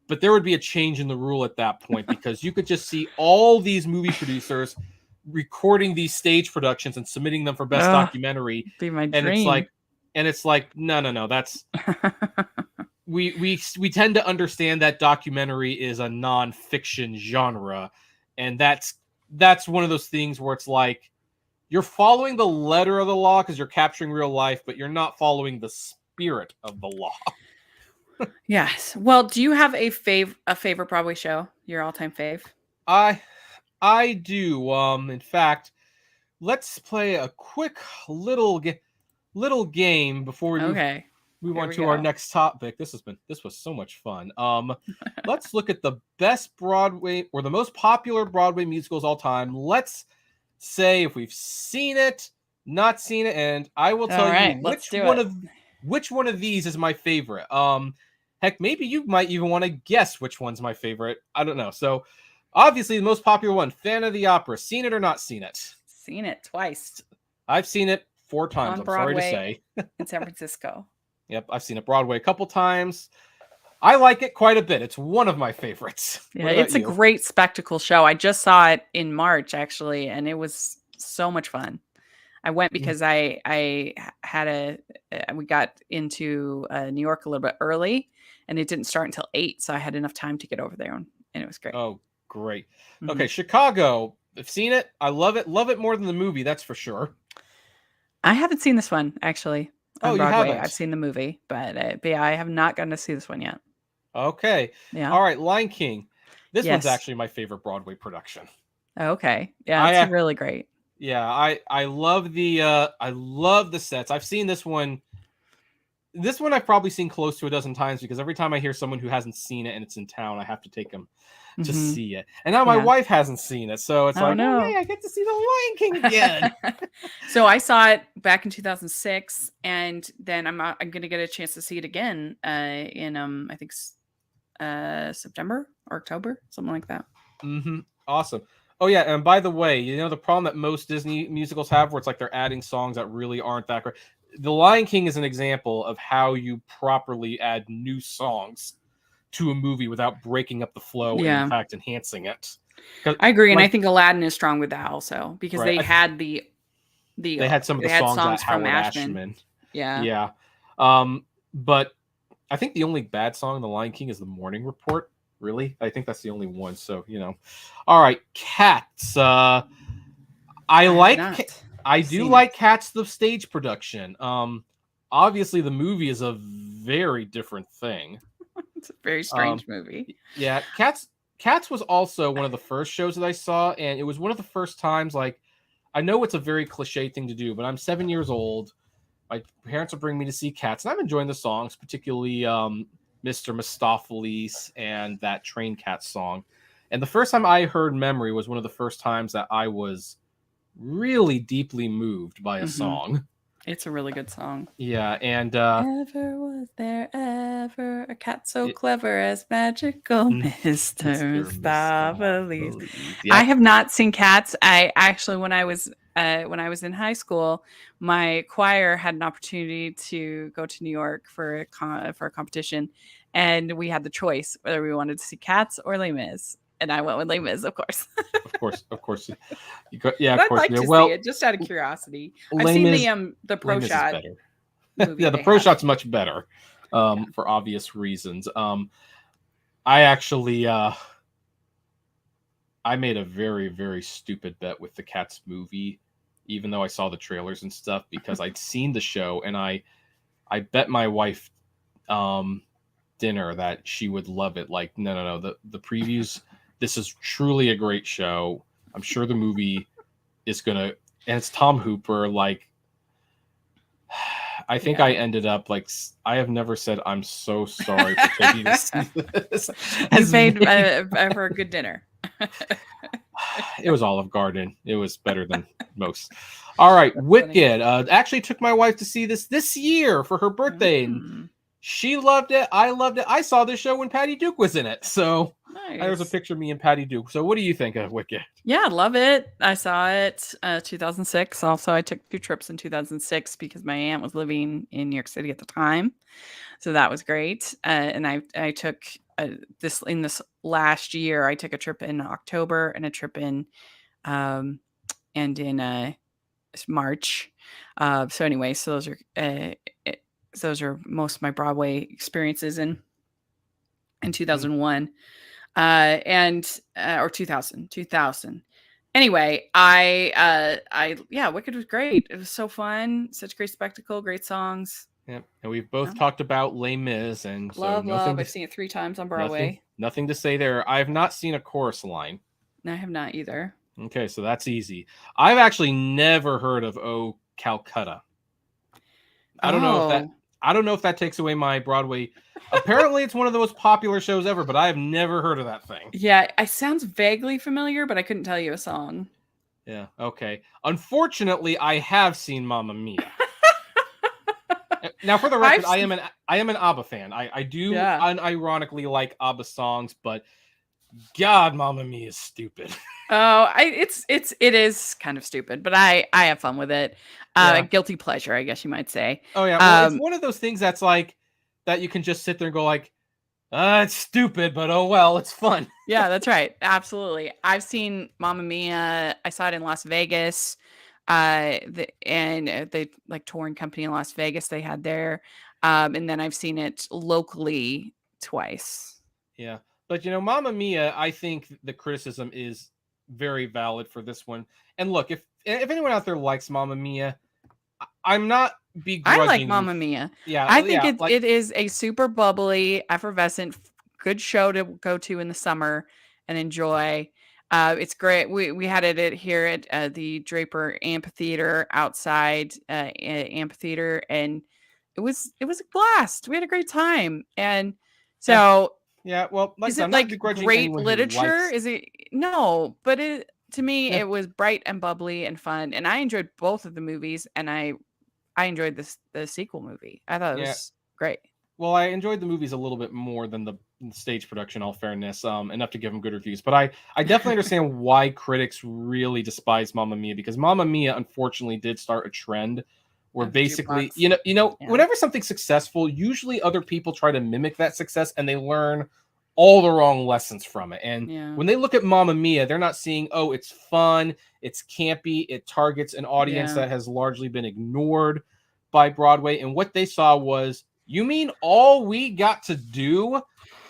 A: but there would be a change in the rule at that point because you could just see all these movie producers recording these stage productions and submitting them for best documentary.
B: Be my
A: and
B: dream.
A: It's like no, that's we tend to understand that documentary is a non-fiction genre, and that's one of those things where it's like you're following the letter of the law because you're capturing real life, but you're not following the spirit of the law.
B: Yes. Well, do you have a favorite Broadway show? Your all-time fave?
A: I do. In fact, let's play a quick little game before we move on to our next topic. This was so much fun. Let's look at the best Broadway or the most popular Broadway musicals all time. Let's say if we've seen it, not seen it, and I will tell you which one of these is my favorite. Heck, maybe you might even want to guess which one's my favorite. I don't know. So, obviously, the most popular one, Phantom of the Opera. Seen it or not seen it?
B: Seen it twice.
A: I've seen it 4 times.
B: On Broadway,
A: sorry to say.
B: In San Francisco.
A: Yep, I've seen it Broadway a couple times. I like it quite a bit. It's one of my favorites.
B: Yeah, it's a great spectacle show. I just saw it in March, actually, and it was so much fun. I went because I had we got into New York a little bit early, and it didn't start until 8, so I had enough time to get over there, and it was great.
A: Oh, great. Mm-hmm. Okay, Chicago. I've seen it. I love it. Love it more than the movie, that's for sure.
B: I haven't seen this one, actually. On Broadway.
A: You haven't?
B: I've seen the movie, but yeah, I have not gotten to see this one yet.
A: Okay.
B: Yeah.
A: All right, Lion King. This one's actually my favorite Broadway production.
B: Okay. Yeah, it's really great.
A: Yeah, I love the sets. I've seen this one. This one I've probably seen close to a dozen times because every time I hear someone who hasn't seen it and it's in town, I have to take them to see it. And now my wife hasn't seen it, so it's hey, I get to see the Lion King again.
B: So I saw it back in 2006, and then I'm going to get a chance to see it again in I think September or October, something like that.
A: Mm-hmm. Awesome. Oh yeah, and by the way, you know the problem that most Disney musicals have, where it's like they're adding songs that really aren't that great. The Lion King is an example of how you properly add new songs to a movie without breaking up the flow and in fact enhancing it.
B: I agree, and I think Aladdin is strong with that also because they had they had
A: some of the songs from Ashman.
B: Yeah.
A: But I think the only bad song in The Lion King is The Morning Report. Really, I think that's the only one. So all right, Cats. I do like Cats, the stage production. Obviously the movie is a very different thing.
B: It's a very strange movie.
A: Yeah, Cats was also one of the first shows that I saw, and it was one of the first times. Like, I know it's a very cliche thing to do, but I'm 7 years old. My parents will bring me to see Cats, and I'm enjoying the songs, particularly Mr. Mistopheles and that Train Cat song. And the first time I heard Memory was one of the first times that I was really deeply moved by a song.
B: It's a really good song.
A: Yeah, and
B: Never was there ever ever a cat so clever as magical Mr. Starbelief.
A: Yep.
B: I have not seen Cats. I actually, when I was in high school, my choir had an opportunity to go to New York for a competition, and we had the choice whether we wanted to see Cats or Les Mis. And I went with Les Mis, of course.
A: Of course.
B: Yeah, of course. I'd like to see it just out of curiosity. I've seen the Pro Shot movie.
A: Yeah, the Pro Shot's much better, for obvious reasons. I actually, I made a very, very stupid bet with the Cats movie, even though I saw the trailers and stuff, because I'd seen the show, and I bet my wife dinner that she would love it. Like, no, the previews. This is truly a great show. I'm sure the movie is gonna, and it's Tom Hooper. Like, I think I ended up like, I have never said I'm so sorry for taking you to see this.
B: You paid for a good dinner.
A: It was Olive Garden. It was better than most. All right, that's Wicked. Actually took my wife to see this year for her birthday. And she loved it. I loved it. I saw this show when Patty Duke was in it. So there's a picture of me and Patty Duke. So what do you think of Wicked?
B: Yeah, love it. I saw it 2006. Also, I took 2 trips in 2006 because my aunt was living in New York City at the time. So that was great. And I took this last year. I took a trip in October and a trip in March. So anyway, so those are most of my Broadway experiences in 2001 or 2000. Anyway, Wicked was great. It was so fun. Such great spectacle, great songs.
A: Yeah, and we've both talked about Les Mis, and
B: love. I've seen it 3 times on Broadway.
A: Nothing to say there. I have not seen a chorus line.
B: No, I have not either.
A: Okay, so that's easy. I've actually never heard of Oh Calcutta. I don't know if that takes away my Broadway. Apparently, it's one of the most popular shows ever, but I have never heard of that thing.
B: Yeah, it sounds vaguely familiar, but I couldn't tell you a song.
A: Yeah, okay. Unfortunately, I have seen Mamma Mia. Now, for the record, I am an ABBA fan. I do unironically like ABBA songs, but God, Mamma Mia is stupid.
B: Oh, it is kind of stupid, but I have fun with it. Guilty pleasure, I guess you might say.
A: Oh yeah, well, it's one of those things that's like that you can just sit there and go like, it's stupid, but oh well, it's fun.
B: Yeah, that's right. Absolutely. I've seen Mamma Mia. I saw it in Las Vegas. And they like touring company in Las Vegas they had there. And then I've seen it locally twice.
A: Yeah. But Mamma Mia, I think the criticism is very valid for this one. And look, if anyone out there likes Mamma Mia, I'm not begrudging.
B: I like Mamma Mia.
A: Yeah,
B: I think it is a super bubbly, effervescent, good show to go to in the summer and enjoy. It's great. We had it here at the Draper Amphitheater outside Amphitheater, and it was a blast. We had a great time, and so.
A: Yeah, well,
B: is it like great literature? Is it no? But to me, it was bright and bubbly and fun, and I enjoyed both of the movies, and I enjoyed the sequel movie. I thought it was great.
A: Well, I enjoyed the movies a little bit more than the stage production, all fairness, enough to give them good reviews. But I definitely understand why critics really despise Mamma Mia, because Mamma Mia, unfortunately, did start a trend where basically, whenever something's successful, usually other people try to mimic that success and they learn all the wrong lessons from it. And when they look at Mamma Mia, they're not seeing, oh, it's fun, it's campy, it targets an audience that has largely been ignored by Broadway. And what they saw was, you mean all we got to do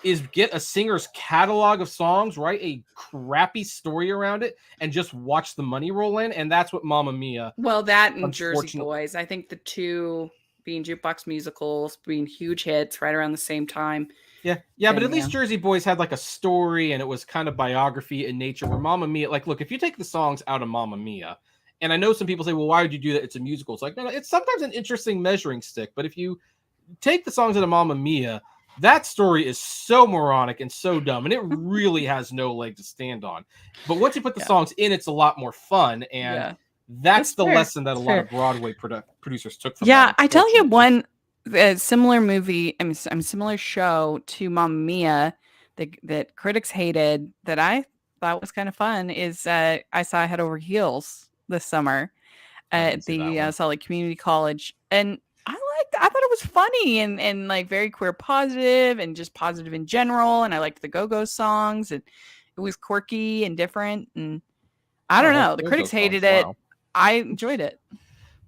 A: is get a singer's catalog of songs, write a crappy story around it, and just watch the money roll in? And that's what Mamma Mia.
B: Well, that and Jersey Boys. I think the two being jukebox musicals, being huge hits right around the same time.
A: Yeah, but at least Jersey Boys had like a story, and it was kind of biography in nature. Where Mamma Mia, like, look, if you take the songs out of Mamma Mia, and I know some people say, well, why would you do that? It's a musical. It's like, no, it's sometimes an interesting measuring stick. But if you take the songs out of Mamma Mia, that story is so moronic and so dumb, and it really has no leg to stand on. But once you put the songs in, it's a lot more fun, and that's the lesson that a lot of Broadway producers took from that.
B: I tell you one a similar movie, similar show to Mamma Mia that critics hated that I thought was kind of fun is I saw Head Over Heels this summer
A: I
B: at
A: didn't see that
B: the
A: one.
B: Salt Lake Community College, and I thought it was funny and like very queer positive and just positive in general, and I liked the Go-Go songs, and it was quirky and different, and I
A: Oh, I
B: don't
A: like
B: know. The
A: the Go-Go
B: critics
A: songs.
B: hated it.
A: Wow.
B: I enjoyed it.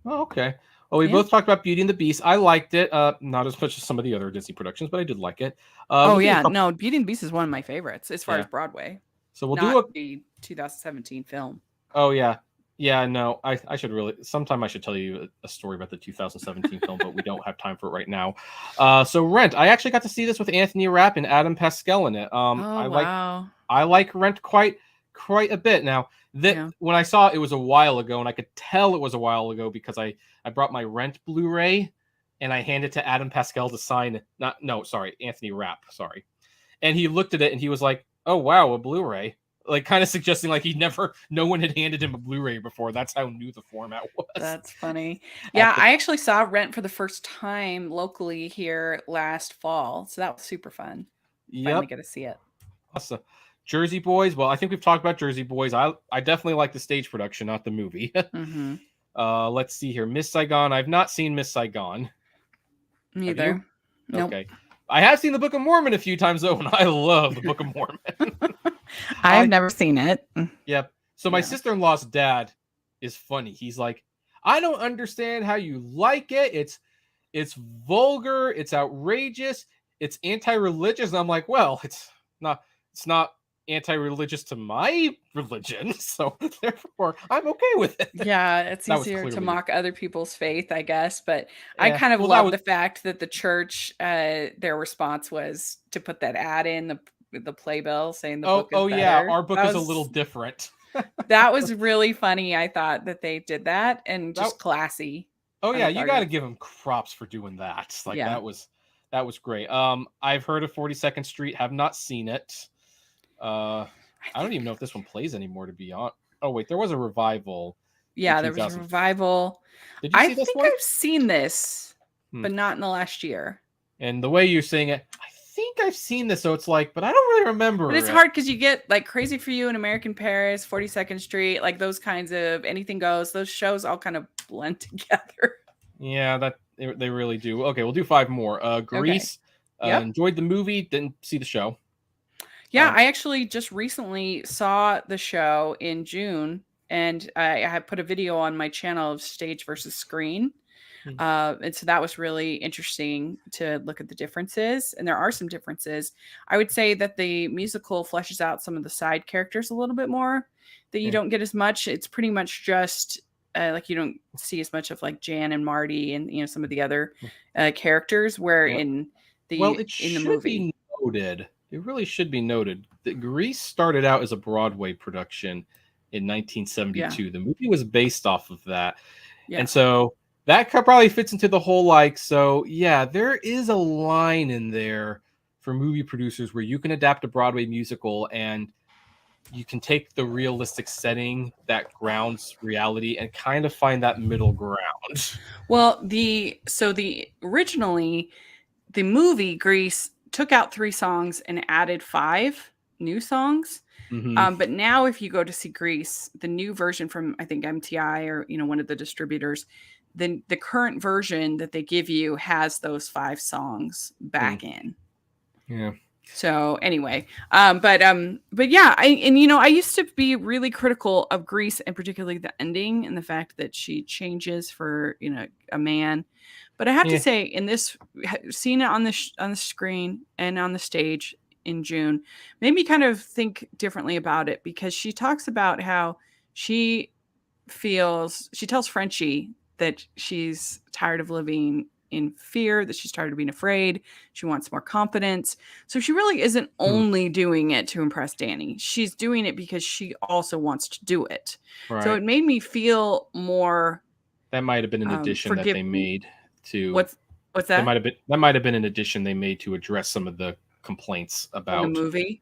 A: Oh, okay. Well, we
B: Yeah.
A: both talked about Beauty and the Beast. I liked it. Not as much as some of the other Disney productions, but I did like it.
B: Oh
A: We'll do a
B: yeah,
A: couple.
B: no, Beauty and the Beast is one of my favorites as far as
A: Yeah.
B: Broadway,
A: So we'll do
B: not
A: a.
B: the 2017 film.
A: Oh yeah, yeah. No, I should really. Sometime I should tell you a story about the 2017 film, but we don't have time for it right now. So Rent. I actually got to see this with Anthony Rapp and Adam Pascal in it.
B: Oh wow.
A: I like Rent quite a bit. Now that
B: Yeah.
A: when I saw it, it was a while ago, and I could tell it was a while ago because I brought my Rent Blu-ray and I handed it to Adam Pascal to sign. Anthony Rapp, sorry. And he looked at it and he was like, "Oh wow, a Blu-ray." Like kind of suggesting like no one had handed him a Blu-ray before. That's how new the format was.
B: That's funny. Yeah, I actually saw Rent for the first time locally here last fall, so that was super fun. Finally
A: Yep.
B: get to see it.
A: Awesome. Jersey Boys. Well, I think we've talked about Jersey Boys. I definitely like the stage production, not the movie.
B: Mm-hmm.
A: Let's see here. Miss Saigon. I've not seen Miss Saigon.
B: Neither. Nope.
A: Okay. I have seen the Book of Mormon a few times though, and I love the Book of Mormon.
B: I've never seen it.
A: Yep. So my sister-in-law's dad is funny. He's like, I don't understand how you like it. It's vulgar, it's outrageous, it's anti-religious. And I'm like, well, it's not anti-religious to my religion, so therefore I'm okay with it.
B: Yeah, it's easier to mock other people's faith, I guess. But I kind of love the fact that the church, their response was to put that ad in the playbill saying the book is better.
A: Yeah, our book is a little different.
B: That was really funny. I thought that they did that and just classy.
A: Oh yeah, you got to give them props for doing that. Like that was great. I've heard of 42nd Street, have not seen it. I don't even know if this one plays anymore, to be honest. Oh wait, there was a revival.
B: Yeah, there was a revival. Did you see this one? I think I've seen this, but not in the last year.
A: And the way you're saying it, I think I've seen this, so it's like, but I don't really remember.
B: But it's hard because you get like Crazy for You in American Paris, 42nd Street, like those kinds of Anything Goes. Those shows all kind of blend together.
A: Yeah, they really do. Okay, we'll do 5 more. Grease. Okay. Enjoyed the movie, didn't see the show.
B: Yeah, I actually just recently saw the show in June, and I put a video on my channel of stage versus screen. And so that was really interesting to look at the differences. And there are some differences. I would say that the musical fleshes out some of the side characters a little bit more that you don't get as much. It's pretty much just like you don't see as much of like Jan and Marty and some of the other characters where in the movie.
A: It really should be noted that Grease started out as a Broadway production in 1972. Yeah. The movie was based off of that. Yeah. And so that probably fits into the whole there is a line in there for movie producers where you can adapt a Broadway musical and you can take the realistic setting that grounds reality and kind of find that middle ground.
B: Well, originally the movie Grease took out 3 songs and added 5 new songs. Mm-hmm. But now if you go to see Grease, the new version from I think MTI or one of the distributors, then the current version that they give you has those 5 songs back in.
A: Yeah.
B: So anyway, but yeah, I used to be really critical of Grease and particularly the ending and the fact that she changes for a man. But I have to say, in this, seeing it on the screen and on the stage in June, made me kind of think differently about it because she talks about how she tells Frenchie that she's tired of living in fear, that she's tired of being afraid. She wants more confidence. So she really isn't only doing it to impress Danny. She's doing it because she also wants to do it. Right. So it made me feel more.
A: That might have been an addition that they made to.
B: What's that?
A: That might have been an addition they made to address some of the complaints about
B: the movie.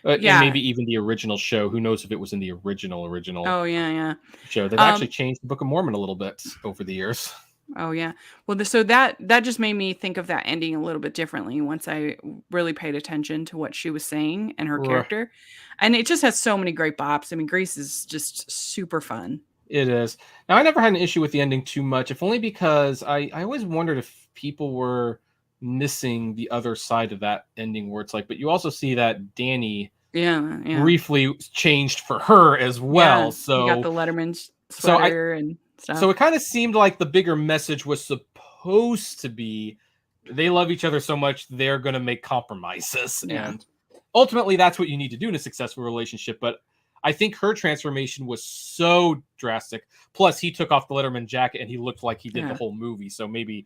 A: And maybe even the original show. Who knows if it was in the original
B: Oh yeah
A: show. They've actually changed the Book of Mormon a little bit over the years.
B: Oh yeah. Well, so that just made me think of that ending a little bit differently once I really paid attention to what she was saying and her
A: Right.
B: character, and it just has so many great bops. I mean, Grease is just super fun.
A: It is. Now, I never had an issue with the ending too much, if only because I always wondered if people were missing the other side of that ending where it's like, but you also see that Danny
B: Yeah, yeah,
A: briefly changed for her as
B: yeah.
A: well.
B: He got
A: So,
B: the Letterman
A: so I,
B: sweater and
A: so
B: stuff.
A: it kind of seemed like the bigger message was supposed to be they love each other so much they're going to make compromises,
B: Yeah,
A: and ultimately that's what you need to do in a successful relationship. But I think her transformation was so drastic. Plus, he took off the Letterman jacket and he looked like he did the
B: yeah,
A: whole movie. So maybe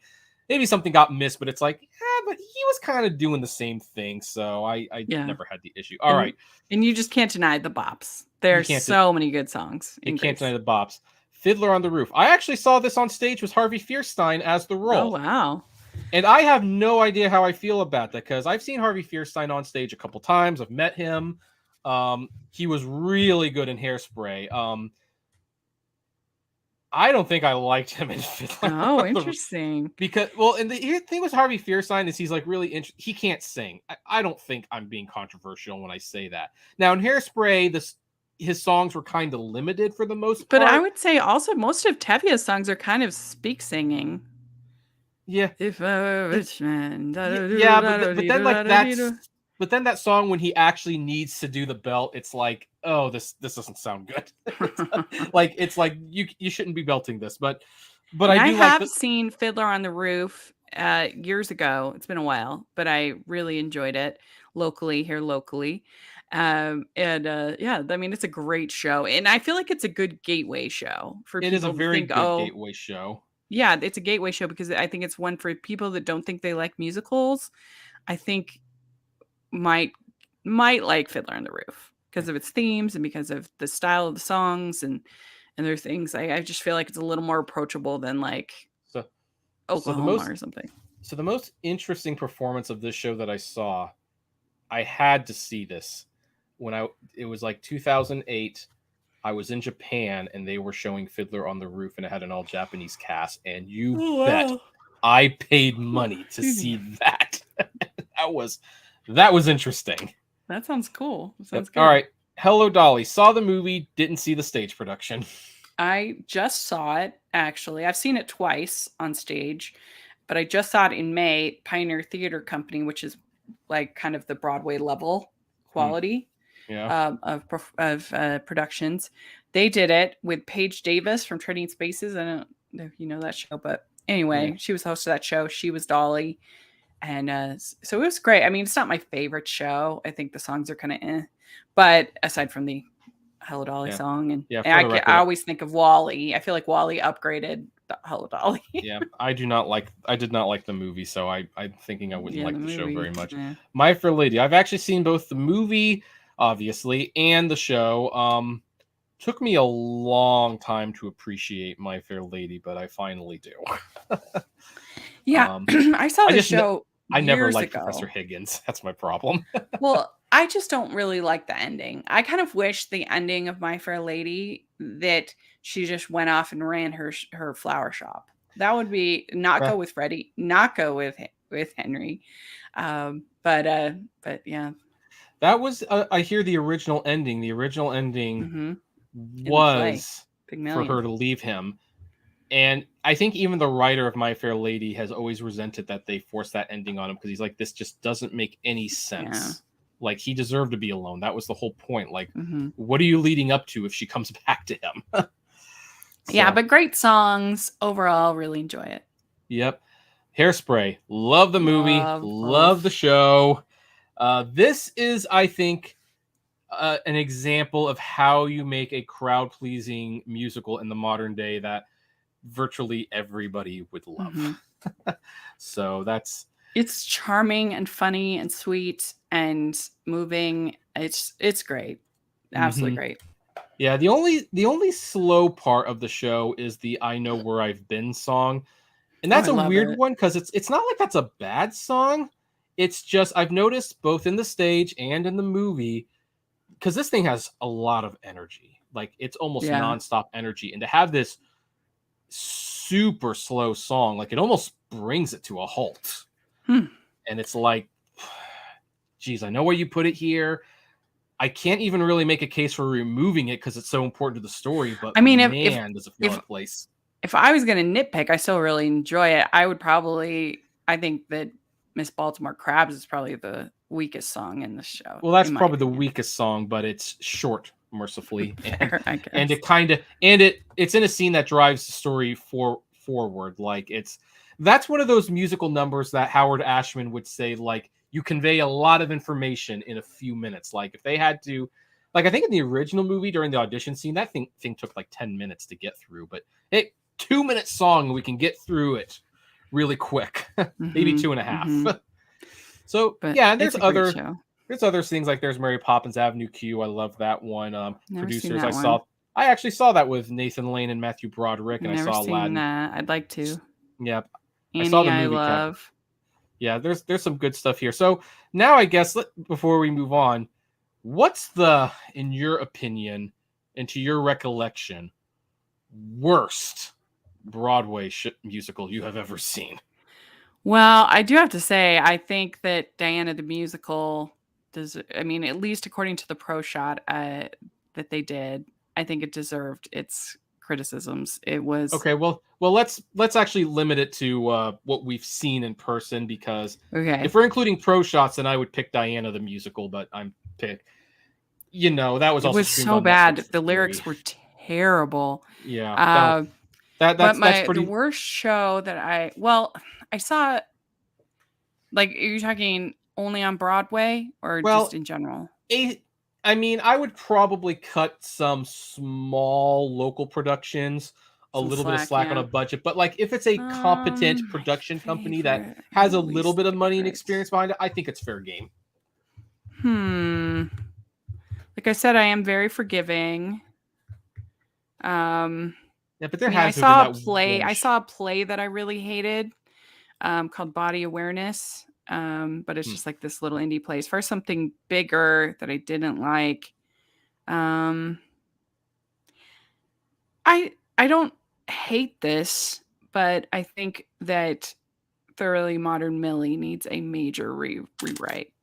A: something got missed. But it's like, yeah, but he was kind of doing the same thing. So I
B: yeah.
A: never had the issue. All
B: And
A: right,
B: and you just can't deny the bops.
A: you
B: There's
A: can't
B: so many good songs
A: you
B: in
A: can't deny
B: Grease.
A: the bops. Fiddler on the Roof. I actually saw this on stage with Harvey Fierstein as the
B: Oh
A: role.
B: wow.
A: And I have no idea how I feel about that because I've seen Harvey Fierstein on stage a couple times. I've met him. He was really good in Hairspray. I don't think I liked him in Fiddler
B: Oh,
A: on the Roof
B: interesting.
A: because, well, and the thing with Harvey Fierstein is he's like really he can't sing. I don't think I'm being controversial when I say that. Now in Hairspray, his songs were kind of limited for the most
B: But I
A: part.
B: would say also most of Tevia's songs are kind of speak singing.
A: Yeah,
B: If I were a rich man,
A: yeah, but then like but then that song when he actually needs to do the belt, it's like, oh, this doesn't sound good. It's like you shouldn't be belting this, but
B: And
A: I
B: I
A: do like
B: have
A: the
B: seen Fiddler on the Roof years ago. It's been a while, but I really enjoyed it locally. And yeah, I mean, it's a great show. And I feel like it's a good gateway show for
A: it is a
B: people to
A: very
B: think,
A: good
B: oh,
A: gateway show.
B: yeah, it's a gateway show because I think it's one for people that don't think they like musicals. I think might might like Fiddler on the Roof because of its themes and because of the style of the songs and their things. I just feel like it's a little more approachable than like
A: So so the
B: Oklahoma
A: most
B: or something.
A: so the most interesting performance of this show that I saw, I had to see this when it was like 2008. I was in Japan and they were showing Fiddler on the Roof and it had an all Japanese cast, and you
B: Oh
A: bet
B: wow.
A: I paid money to
B: Excuse me.
A: see that. that was interesting.
B: That sounds cool. That
A: Yep.
B: sounds
A: All
B: good.
A: right. Hello Dolly. Saw the movie, didn't see the stage production.
B: I just saw it actually. I've seen it twice on stage, but I just saw it in May, Pioneer Theater Company, which is like kind of the Broadway level
A: Hmm.
B: quality
A: Yeah.
B: of productions. They did it with Paige Davis from Trading Spaces. I don't know if you know that show, but
A: Yeah.
B: anyway, she was the host of that show. She was Dolly. And so it was great. I mean, it's not my favorite show. I think the songs are kind of but aside from the Hello Dolly
A: Yeah.
B: song, and,
A: Yeah.
B: and
A: For the
B: I
A: record,
B: always think of Wally. I feel like Wally upgraded the Hello Dolly.
A: yeah, I did not like the movie, so I'm thinking I wouldn't
B: Yeah, the
A: like the show very
B: movie.
A: much.
B: Yeah.
A: My Fair Lady. I've actually seen both the movie, obviously, and the show. Took me a long time to appreciate My Fair Lady, but I finally do.
B: Yeah,
A: um,
B: I saw
A: I
B: the
A: just
B: show
A: I never
B: years
A: liked Professor
B: ago.
A: Higgins. That's my problem.
B: Well, I just don't really like the ending. I kind of wish the ending of My Fair Lady that she just went off and ran her flower shop. That would be not go with Freddie, not go with Henry. But yeah.
A: That was I hear the original ending. The original ending
B: Hmm. In the play,
A: was for
B: Pygmalion.
A: her to leave him. And I think even the writer of My Fair Lady has always resented that they forced that ending on him because he's like, this just doesn't make any sense.
B: Yeah.
A: Like, he deserved to be alone. That was the whole point. Like,
B: Hmm.
A: what are you leading up to if she comes back to him?
B: Yeah,
A: So,
B: but great songs overall. Really enjoy it.
A: yep. Hairspray. Love the movie.
B: Love
A: Love the
B: both.
A: show. This is, I think, an example of how you make a crowd pleasing musical in the modern day that virtually everybody would love.
B: Hmm.
A: So
B: It's charming and funny and sweet and moving. It's great. Absolutely
A: mhm.
B: great.
A: Yeah, the only slow part of the show is the I Know Where I've Been song. And
B: Oh,
A: that's
B: I
A: a
B: love
A: weird
B: it.
A: one because it's not like that's a bad song. It's just I've noticed both in the stage and in the movie because this thing has a lot of energy. Like, it's almost
B: Yeah.
A: nonstop energy. And to have this super slow song. Like, it almost brings it to a halt.
B: Hmm.
A: And it's like, geez, I know where you put it here. I can't even really make a case for removing it because it's so important to the story. But
B: I mean,
A: man, does it feel out of place.
B: If I was going to nitpick, I still really enjoy it. I think that Miss Baltimore Crabs is probably the weakest song in the show.
A: Well, that's probably the weakest song, but it's short, mercifully, and it kind of it's in a scene that drives the story forward. Like, that's one of those musical numbers that Howard Ashman would say, like, you convey a lot of information in a few minutes. Like, if they had to, like, I think in the original movie during the audition scene, that thing took like 10 minutes to get through, but 2-minute song, we can get through it really quick, maybe 2.5. So, but yeah, and there's other things, like there's Mary Poppins Avenue Q. I love that one. Producers, I actually saw that with Nathan Lane and Matthew Broderick, and I saw Aladdin.
B: I'd like to.
A: Yeah,
B: Annie,
A: I saw the movie.
B: I love.
A: Yeah, there's some good stuff here. So now, I guess before we move on, what's in your opinion, and to your recollection, worst Broadway musical you have ever seen?
B: Well, I do have to say, I think that Diana the Musical does. I mean, at least according to the pro shot that they did, I think it deserved its criticisms. It was
A: okay. Well, let's actually limit it to what we've seen in person, because if we're including pro shots, then I would pick Diana the Musical. But that was also
B: so bad. The lyrics were terrible.
A: Yeah. That's pretty.
B: The worst show that I saw. Like, are you talking only on Broadway or just in general?
A: I mean, I would probably cut some small local productions a little bit of slack on a budget, but like, if it's a competent production company that has a little bit of money and experience behind it, I think it's fair game.
B: Like I said, I am very forgiving.
A: Yeah, but
B: I saw a play that I really hated, called Body Awareness. But it's just like this little indie place for something bigger that I didn't like. I don't hate this, but I think that Thoroughly Modern Millie needs a major rewrite.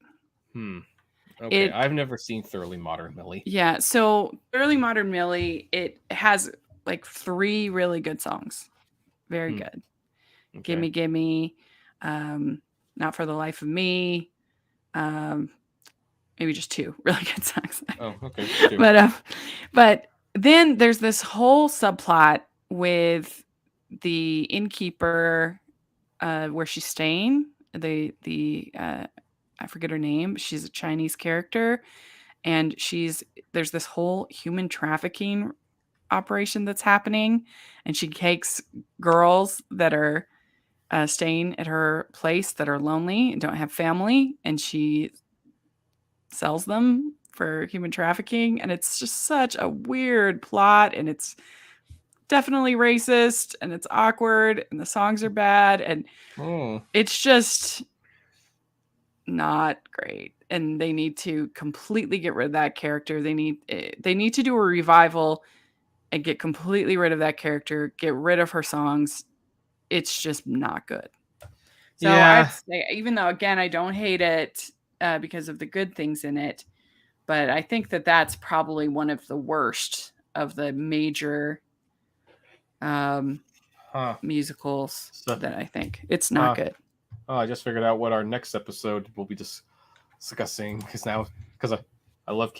A: Okay, I've never seen Thoroughly Modern Millie.
B: Yeah, so Thoroughly Modern Millie, it has like 3 really good songs. Very good. Okay. Gimme Gimme, Not for the Life of Me, maybe just 2 really good songs.
A: Oh, okay.
B: But then there's this whole subplot with the innkeeper, where she's staying. I forget her name. She's a Chinese character, and there's this whole human trafficking operation that's happening, and she takes girls that are staying at her place that are lonely and don't have family, and she sells them for human trafficking. And it's just such a weird plot, and it's definitely racist, and it's awkward, and the songs are bad, and it's just not great. And they need to completely get rid of that character. They need to do a revival and get completely rid of that character, get rid of her songs. It's just not good. So I'd say, even though, again, I don't hate it because of the good things in it, but I think that that's probably one of the worst of the major musicals that I think. It's not good.
A: Oh, I just figured out what our next episode will be discussing, because I love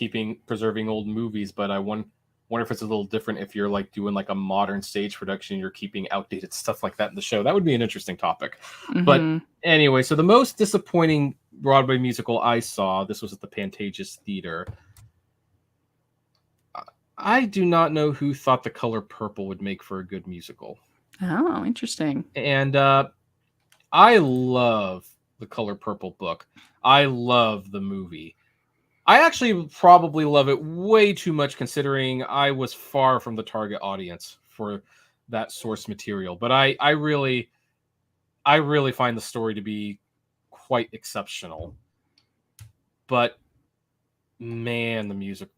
A: preserving old movies, but I wonder if it's a little different if you're like doing like a modern stage production, you're keeping outdated stuff like that in the show. That would be an interesting topic. But anyway, so the most disappointing Broadway musical I saw, this was at the Pantages Theater. I do not know who thought The Color Purple would make for a good musical.
B: Oh, interesting.
A: And I love The Color Purple book. I love the movie. I actually probably love it way too much, considering I was far from the target audience for that source material. But I really find the story to be quite exceptional. But man, the music.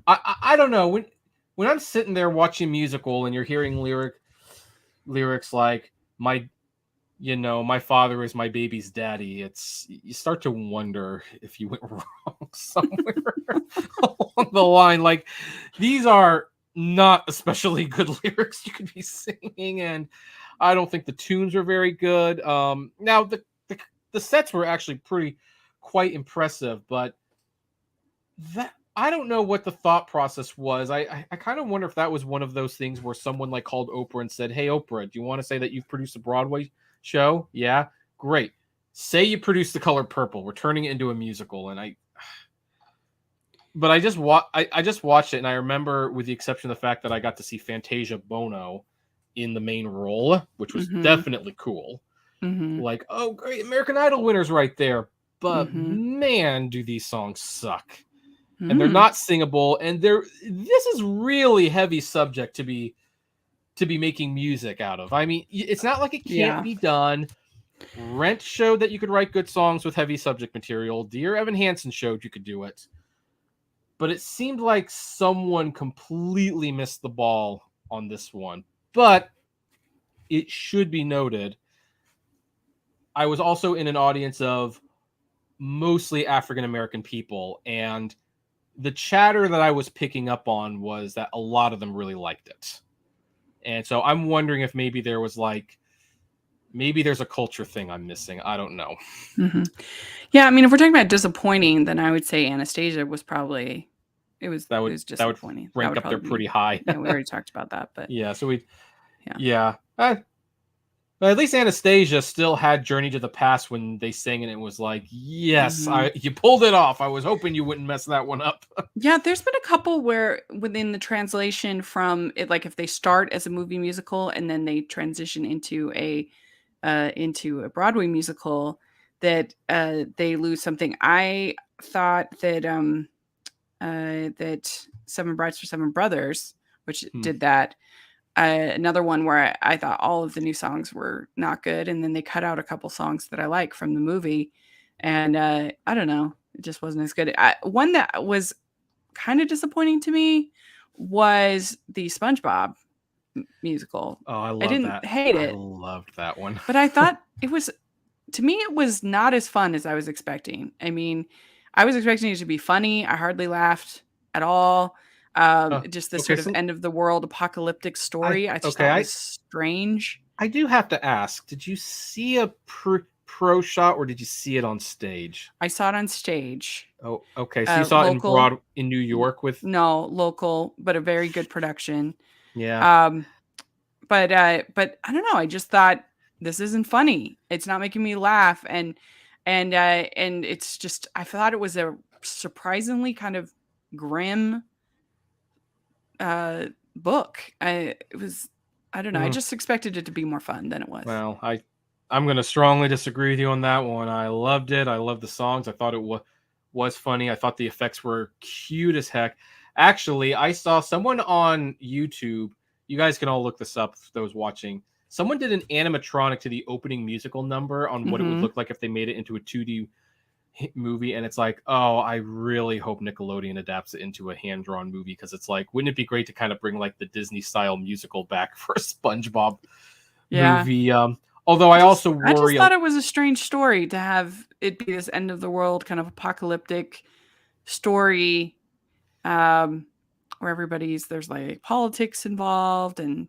A: I don't know, when I'm sitting there watching musical and you're hearing lyrics like my father is my baby's daddy, you start to wonder if you went wrong somewhere along the line. Like, these are not especially good lyrics you could be singing, and I don't think the tunes are very good. Now the sets were actually quite impressive, but that I don't know what the thought process was. I kind of wonder if that was one of those things where someone like called Oprah and said, "Hey Oprah, do you want to say that you've produced a Broadway show?" Yeah, great. Say you produced The Color Purple. We're turning it into a musical, and I just watched it, and I remember, with the exception of the fact that I got to see Fantasia Bono in the main role, which was definitely cool. Like, oh great, American Idol winners right there. But man, do these songs suck. And they're not singable, and this is really heavy subject to be making music out of. I mean, it's not like it can't be done. Rent showed that you could write good songs with heavy subject material. Dear Evan Hansen showed you could do it. But it seemed like someone completely missed the ball on this one. But it should be noted, I was also in an audience of mostly African American people, and the chatter that I was picking up on was that a lot of them really liked it. And so I'm wondering if maybe there's a culture thing I'm missing. I don't know.
B: Yeah, I mean, if we're talking about disappointing, then I would say Anastasia was probably it was disappointing.
A: That would rank up there pretty high.
B: Yeah, we already talked about that, but
A: yeah, so at least Anastasia still had Journey to the Past when they sang, and it was like, yes, you pulled it off. I was hoping you wouldn't mess that one up.
B: Yeah, there's been a couple where within the translation from it, like if they start as a movie musical and then they transition into a Broadway musical, that they lose something. I thought that that Seven Brides for Seven Brothers, which did that. Another one where I thought all of the new songs were not good, and then they cut out a couple songs that I like from the movie, and I don't know, it just wasn't as good. One that was kind of disappointing to me was the SpongeBob musical.
A: Oh, I
B: didn't hate it.
A: I loved that one,
B: but I thought it was not as fun as I was expecting. I mean, I was expecting it to be funny. I hardly laughed at all. Just this sort of end of the world apocalyptic story. I thought was strange.
A: I do have to ask, did you see a pro shot, or did you see it on stage?
B: I saw it on stage.
A: Oh, okay. So you saw it in New York with...
B: No, local, but a very good production.
A: Yeah.
B: But I don't know. I just thought, this isn't funny. It's not making me laugh. And it's just, I thought it was a surprisingly kind of grim book. I don't know. I just expected it to be more fun than it was.
A: Well, I'm going to strongly disagree with you on that one. I loved it. I loved the songs. I thought it was funny. I thought the effects were cute as heck. Actually, I saw someone on YouTube. You guys can all look this up, those watching. Someone did an animatronic to the opening musical number on what it would look like if they made it into a 2D movie, and it's like, oh, I really hope Nickelodeon adapts it into a hand-drawn movie, because it's like, wouldn't it be great to kind of bring like the Disney style musical back for a SpongeBob movie? Although I just
B: thought it was a strange story to have it be this end of the world kind of apocalyptic story, where there's like politics involved, and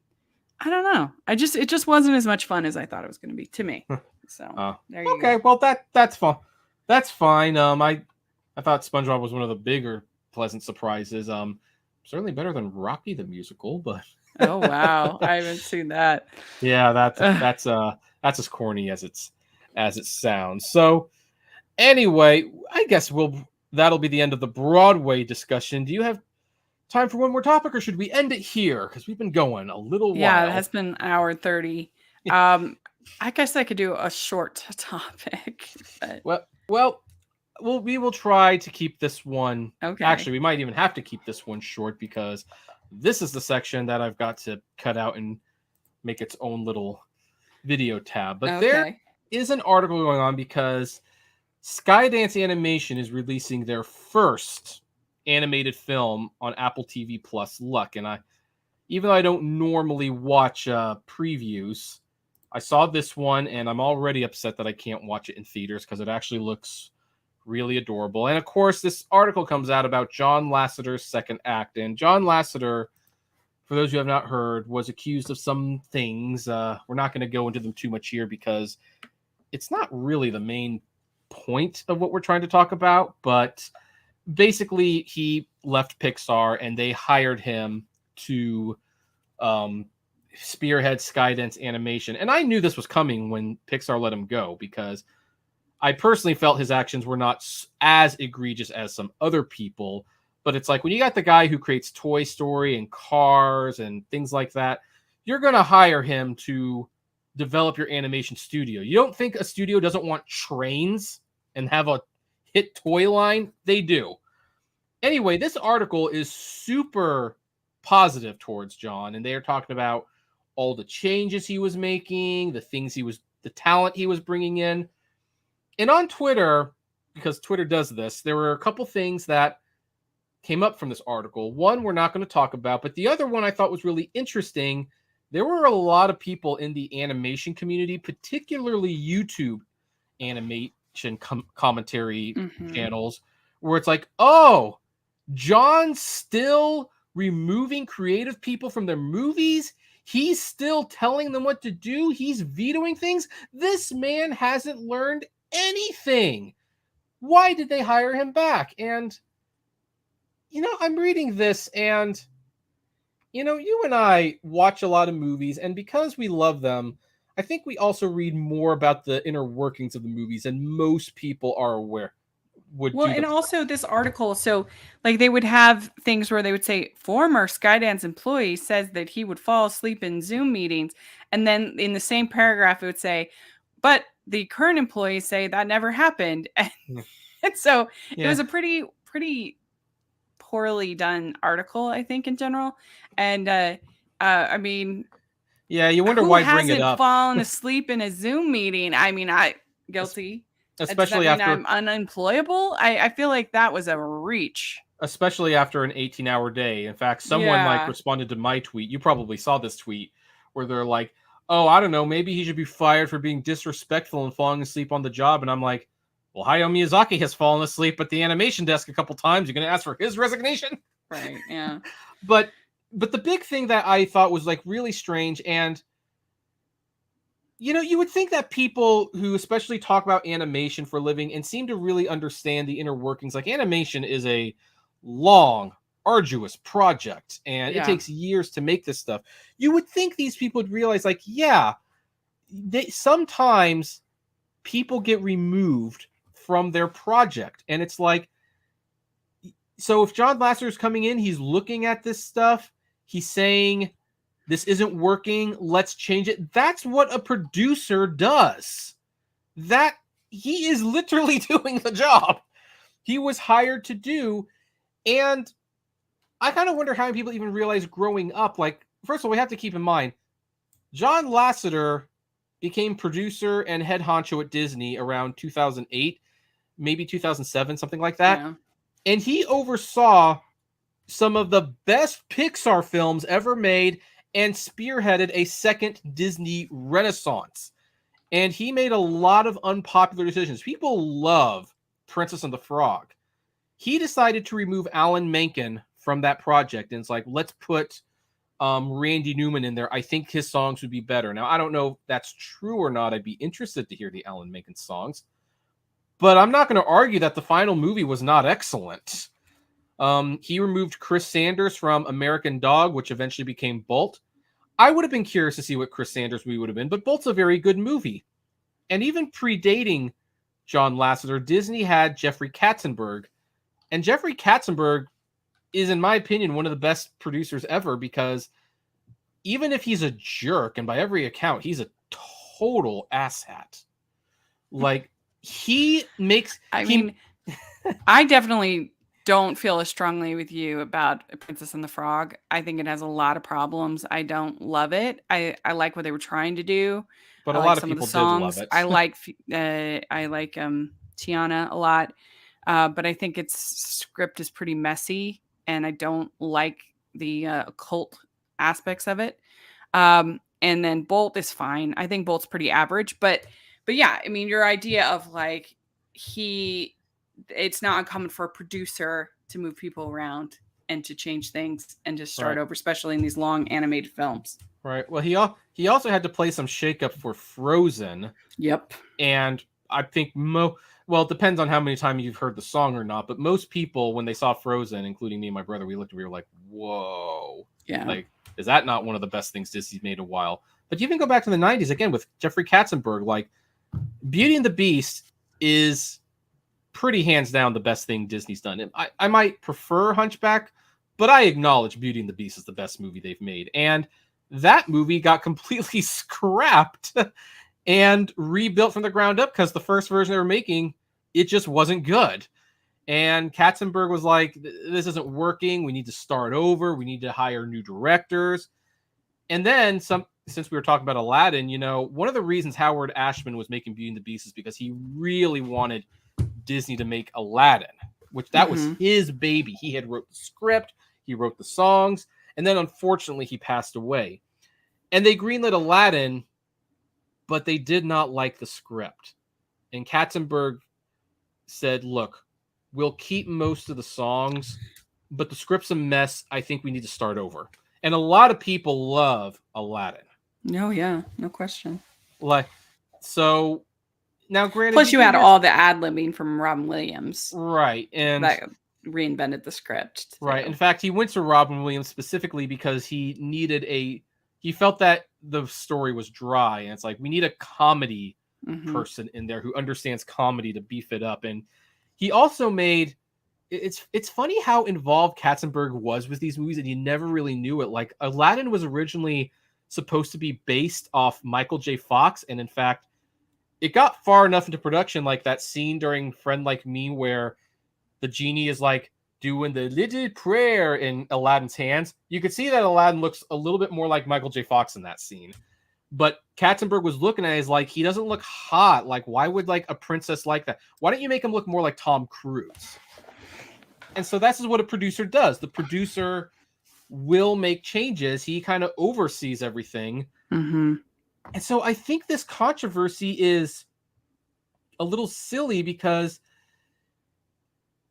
B: I don't know. It just wasn't as much fun as I thought it was going to be to me. So there you go.
A: Okay, well that's fun. That's fine. I thought SpongeBob was one of the bigger pleasant surprises. Certainly better than Rocky the Musical, but
B: oh wow, I haven't seen that.
A: Yeah, that's as corny as it sounds. So anyway, I guess that'll be the end of the Broadway discussion. Do you have time for one more topic, or should we end it here? Because we've been going a little while.
B: Yeah, it has been an hour and 30. I guess I could do a short topic. But...
A: Well, we will try to keep this one.
B: Okay.
A: Actually, we might even have to keep this one short, because this is the section that I've got to cut out and make its own little video tab. But there is an article going on because Skydance Animation is releasing their first animated film on Apple TV Plus Luck. And even though I don't normally watch previews, I saw this one and I'm already upset that I can't watch it in theaters because it actually looks really adorable. And of course, this article comes out about John Lasseter's second act. And John Lasseter, for those who have not heard, was accused of some things. We're not going to go into them too much here because it's not really the main point of what we're trying to talk about. But basically, he left Pixar and they hired him to spearhead Skydance Animation. And I knew this was coming when Pixar let him go because I personally felt his actions were not as egregious as some other people. But it's like when you got the guy who creates Toy Story and Cars and things like that, you're going to hire him to develop your animation studio. You don't think a studio doesn't want trains and have a hit toy line? They do. Anyway, this article is super positive towards John, and they are talking about all the changes he was making, the talent he was bringing in. And on Twitter, because Twitter does this, there were a couple things that came up from this article. One we're not going to talk about, but the other one I thought was really interesting. There were a lot of people in the animation community, particularly YouTube animation commentary channels, where it's like, oh, John's still removing creative people from their movies. He's still telling them what to do. He's vetoing things. This man hasn't learned anything. Why did they hire him back? And I'm reading this and you and I watch a lot of movies, and because we love them, I think we also read more about the inner workings of the movies than most people are aware would.
B: Well, and also this article, so like they would have things where they would say former Skydance employee says that he would fall asleep in Zoom meetings, and then in the same paragraph it would say, but the current employees say that never happened. And so it was a pretty poorly done article, I think, in general. And I mean,
A: yeah, you wonder why bring it up.
B: Fallen asleep in a Zoom meeting. I mean, guilty.
A: Especially after
B: I'm unemployable. I feel like that was a reach.
A: Especially after an 18-hour day. In fact, someone responded to my tweet. You probably saw this tweet where they're like, oh, I don't know, maybe he should be fired for being disrespectful and falling asleep on the job. And I'm like, well, Hayao Miyazaki has fallen asleep at the animation desk a couple times. You're going to ask for his resignation?
B: Right, yeah.
A: But the big thing that I thought was like really strange, and you would think that people who especially talk about animation for a living and seem to really understand the inner workings, like animation is a long, arduous project, and it takes years to make this stuff. You would think these people would realize, like, sometimes people get removed from their project, and it's like, so if John Lasseter is coming in, he's looking at this stuff, he's saying, this isn't working, let's change it. That's what a producer does. That he is literally doing the job he was hired to do. And I kind of wonder how many people even realize growing up, like, first of all, we have to keep in mind, John Lasseter became producer and head honcho at Disney around 2008, maybe 2007, something like that. Yeah. And he oversaw some of the best Pixar films ever made and spearheaded a second Disney renaissance. And he made a lot of unpopular decisions. People love Princess and the Frog. He decided to remove Alan Menken from that project. And it's like, let's put Randy Newman in there. I think his songs would be better. Now, I don't know if that's true or not. I'd be interested to hear the Alan Menken songs. But I'm not going to argue that the final movie was not excellent. He removed Chris Sanders from American Dog, which eventually became Bolt. I would have been curious to see what Chris Sanders' movie would have been, but Bolt's a very good movie. And even predating John Lasseter, Disney had Jeffrey Katzenberg. And Jeffrey Katzenberg is, in my opinion, one of the best producers ever, because even if he's a jerk, and by every account, he's a total asshat. Like, he makes...
B: I mean, I definitely don't feel as strongly with you about Princess and the Frog. I think it has a lot of problems. I don't love it. I like what they were trying to do.
A: But a lot of people did love it.
B: I like Tiana a lot. But I think its script is pretty messy, and I don't like the occult aspects of it. And then Bolt is fine. I think Bolt's pretty average, but yeah, I mean, your idea of like it's not uncommon for a producer to move people around and to change things and to start over, especially in these long animated films.
A: Right. Well, he also had to play some shakeup for Frozen.
B: Yep.
A: And I think well, it depends on how many times you've heard the song or not, but most people, when they saw Frozen, including me and my brother, we were like, whoa.
B: Yeah.
A: Like, is that not one of the best things Disney's made in a while? But you even go back to the 90s, again, with Jeffrey Katzenberg, like, Beauty and the Beast is pretty hands down the best thing Disney's done. I might prefer Hunchback, but I acknowledge Beauty and the Beast is the best movie they've made. And that movie got completely scrapped and rebuilt from the ground up because the first version they were making, it just wasn't good. And Katzenberg was like, this isn't working. We need to start over. We need to hire new directors. And then since we were talking about Aladdin, one of the reasons Howard Ashman was making Beauty and the Beast is because he really wanted Disney to make Aladdin, which that was his baby. He had wrote the script, he wrote the songs, and then unfortunately he passed away. And they greenlit Aladdin, but they did not like the script. And Katzenberg said, look, we'll keep most of the songs, but the script's a mess. I think we need to start over. And a lot of people love Aladdin.
B: No, yeah, no question.
A: Like, so now granted,
B: plus you had all the ad-libbing from Robin Williams,
A: right? And
B: that reinvented the script,
A: right? In fact, he went to Robin Williams specifically because he needed he felt that the story was dry, and it's like, we need a comedy person in there who understands comedy to beef it up. And he also made it's funny how involved Katzenberg was with these movies, and you never really knew it. Like, Aladdin was originally supposed to be based off Michael J. Fox, and in fact, it got far enough into production, like that scene during Friend Like Me where the genie is like doing the little prayer in Aladdin's hands. You could see that Aladdin looks a little bit more like Michael J. Fox in that scene. But Katzenberg was looking at it as like, he doesn't look hot. Like, why would like a princess like that? Why don't you make him look more like Tom Cruise? And so that's what a producer does. The producer will make changes. He kind of oversees everything. And so I think this controversy is a little silly because,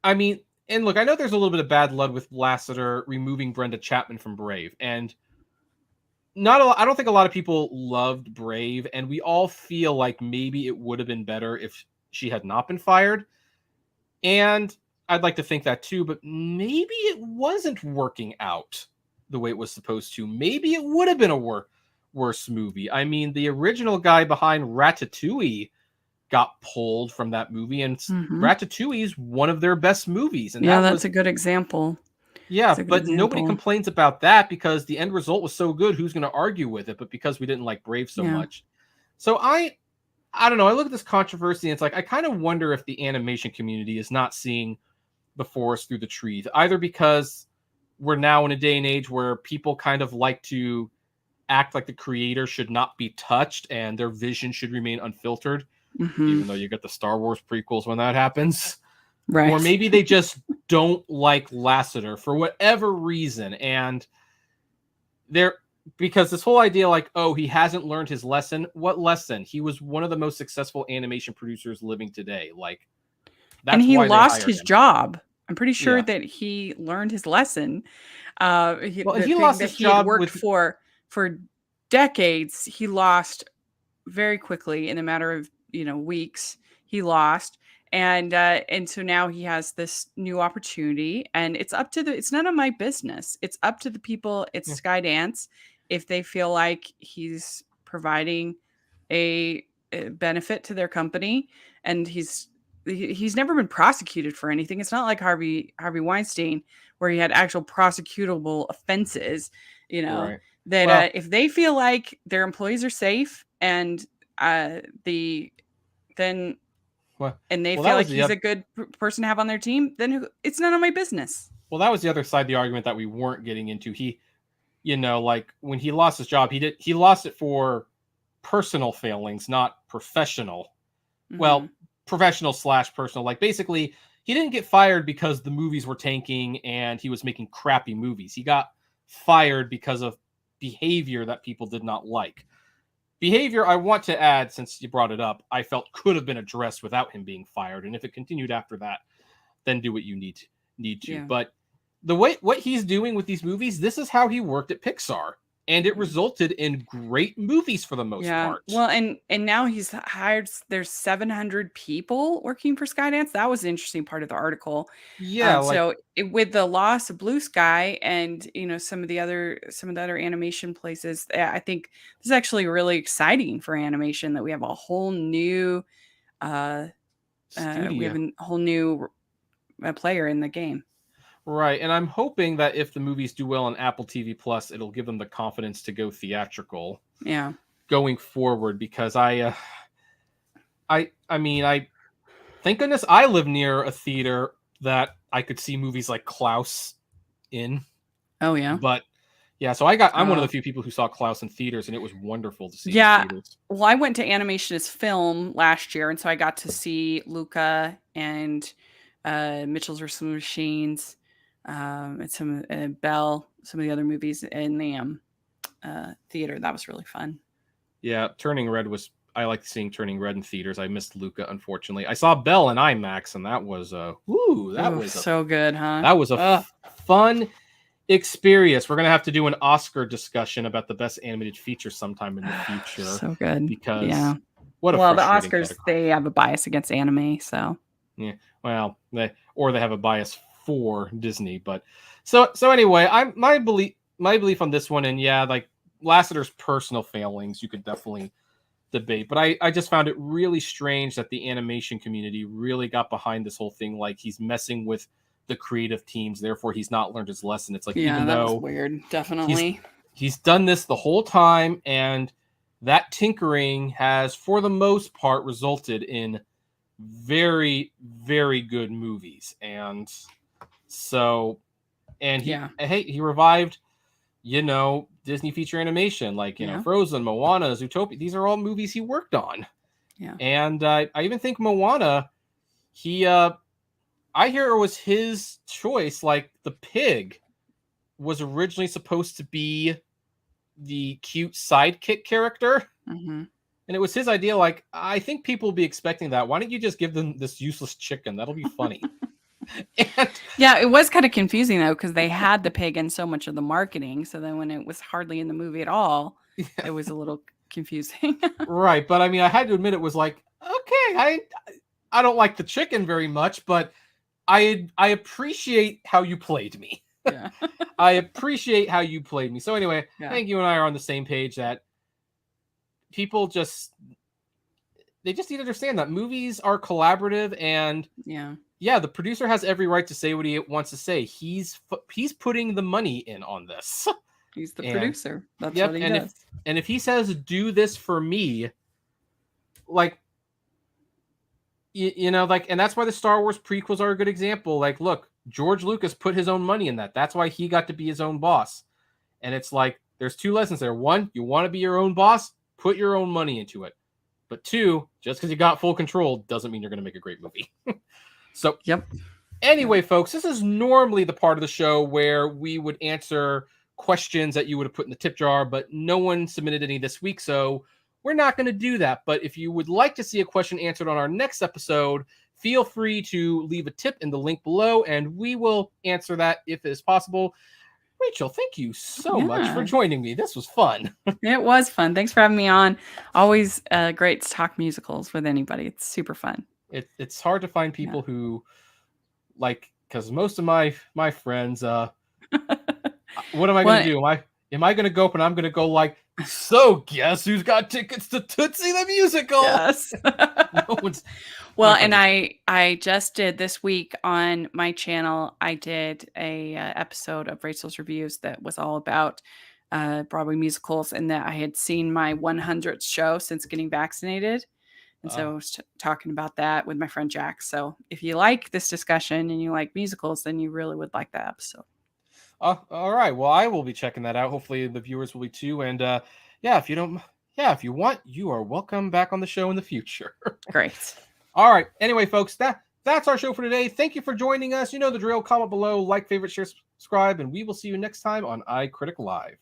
A: I mean, and look, I know there's a little bit of bad blood with Lasseter removing Brenda Chapman from Brave, and I don't think a lot of people loved Brave, and we all feel like maybe it would have been better if she had not been fired. And I'd like to think that too, but maybe it wasn't working out the way it was supposed to. Maybe it would have been a worse movie. I mean, the original guy behind Ratatouille got pulled from that movie, and Ratatouille is one of their best movies. And
B: that's a good example.
A: Yeah, but nobody complains about that because the end result was so good. Who's going to argue with it? But because we didn't like Brave so much. So I don't know. I look at this controversy and it's like, I kind of wonder if the animation community is not seeing the forest through the trees, either because we're now in a day and age where people kind of like to act like the creator should not be touched and their vision should remain unfiltered, even though you get the Star Wars prequels when that happens. Right. Or maybe they just don't like Lasseter for whatever reason. And because this whole idea like, oh, he hasn't learned his lesson. What lesson? He was one of the most successful animation producers living today. Like,
B: and he lost his job. I'm pretty sure that he learned his lesson.
A: He lost his job
B: worked for decades. He lost very quickly in a matter of weeks. He lost, and so now he has this new opportunity, and it's none of my business. It's up to the people at Skydance if they feel like he's providing a benefit to their company, and he's never been prosecuted for anything. It's not like Harvey Weinstein, where he had actual prosecutable offenses, that if they feel like their employees are safe and they feel like he's a good person to have on their team, then it's none of my business.
A: Well, that was the other side of the argument that we weren't getting into. He, like when he lost his job, he lost it for personal failings, not professional. Well, professional / personal. Like, basically, he didn't get fired because the movies were tanking and he was making crappy movies. He got fired because of behavior that people did not like. Behavior, I want to add, since you brought it up, I felt could have been addressed without him being fired. And if it continued after that, then do what you need to.
B: Yeah.
A: But the way what he's doing with these movies, this is how he worked at Pixar. And it resulted in great movies for the most part.
B: Well, and now he's hired, there's 700 people working for Skydance. That was an interesting part of the article.
A: Yeah,
B: With the loss of Blue Sky and some of the other animation places, I think this is actually really exciting for animation that we have a whole new player in the game.
A: Right, and I'm hoping that if the movies do well on Apple TV Plus, it'll give them the confidence to go theatrical.
B: Yeah.
A: Going forward, because I mean, thank goodness I live near a theater that I could see movies like Klaus in.
B: Oh yeah.
A: But yeah, so I'm one of the few people who saw Klaus in theaters, and it was wonderful to see.
B: Yeah.
A: In theaters.
B: Well, I went to Animation is Film last year, and so I got to see Luca and Mitchell's vs. Machines. And some Belle, some of the other movies in the theater. That was really fun.
A: Yeah, Turning Red I liked seeing Turning Red in theaters. I missed Luca, unfortunately. I saw Belle in IMAX, and that was was
B: so good, huh?
A: That was a fun experience. We're gonna have to do an Oscar discussion about the best animated feature sometime in the future.
B: So good,
A: because
B: the
A: Oscars
B: category. They have a bias against anime, so
A: yeah. Well, they have a bias for Disney, but so anyway, my belief on this one, and like Lasseter's personal failings, you could definitely debate, but I just found it really strange that the animation community really got behind this whole thing, like he's messing with the creative teams, therefore he's not learned his lesson. It's like, even though
B: was weird, definitely
A: he's done this the whole time, and that tinkering has, for the most part, resulted in very, very good movies. And so, and he revived, Disney feature animation, like, Frozen, Moana, Zootopia. These are all movies he worked on.
B: Yeah.
A: And I even think Moana, I hear it was his choice. Like, the pig was originally supposed to be the cute sidekick character.
B: Mm-hmm.
A: And it was his idea. Like, I think people will be expecting that. Why don't you just give them this useless chicken? That'll be funny.
B: It was kind of confusing though, because they had the pig in so much of the marketing, so then when it was hardly in the movie at all, it was a little confusing.
A: Right, but I mean, I had to admit, it was like, okay, I don't like the chicken very much, but I appreciate how you played me.
B: Yeah.
A: I appreciate how you played me. So anyway, I think you and I are on the same page that people they just need to understand that movies are collaborative, and the producer has every right to say what he wants to say. He's putting the money in on this.
B: He's the producer. That's what he does.
A: And if he says, do this for me, like, and that's why the Star Wars prequels are a good example. Like, look, George Lucas put his own money in that. That's why he got to be his own boss. And it's like, there's two lessons there. One, you want to be your own boss, put your own money into it. But two, just because you got full control doesn't mean you're going to make a great movie. So, anyway, folks, this is normally the part of the show where we would answer questions that you would have put in the tip jar, but no one submitted any this week, so we're not going to do that. But if you would like to see a question answered on our next episode, feel free to leave a tip in the link below, and we will answer that if it is possible. Rachel, thank you so much for joining me. This was fun.
B: It was fun. Thanks for having me on. Always great to talk musicals with anybody. It's super fun.
A: It's hard to find people who, like, because most of my friends, what am I going to do? Am I going to go up and I'm going to go like, so guess who's got tickets to Tootsie the Musical?
B: Yes. And I just did this week on my channel, I did a episode of Rachel's Reviews that was all about Broadway musicals, and that I had seen my 100th show since getting vaccinated. And so I was talking about that with my friend Jack. So if you like this discussion and you like musicals, then you really would like that episode.
A: All right. Well, I will be checking that out. Hopefully the viewers will be too. And if you want, you are welcome back on the show in the future.
B: Great.
A: All right. Anyway, folks, that's our show for today. Thank you for joining us. You know the drill. Comment below, like, favorite, share, subscribe, and we will see you next time on iCritic Live.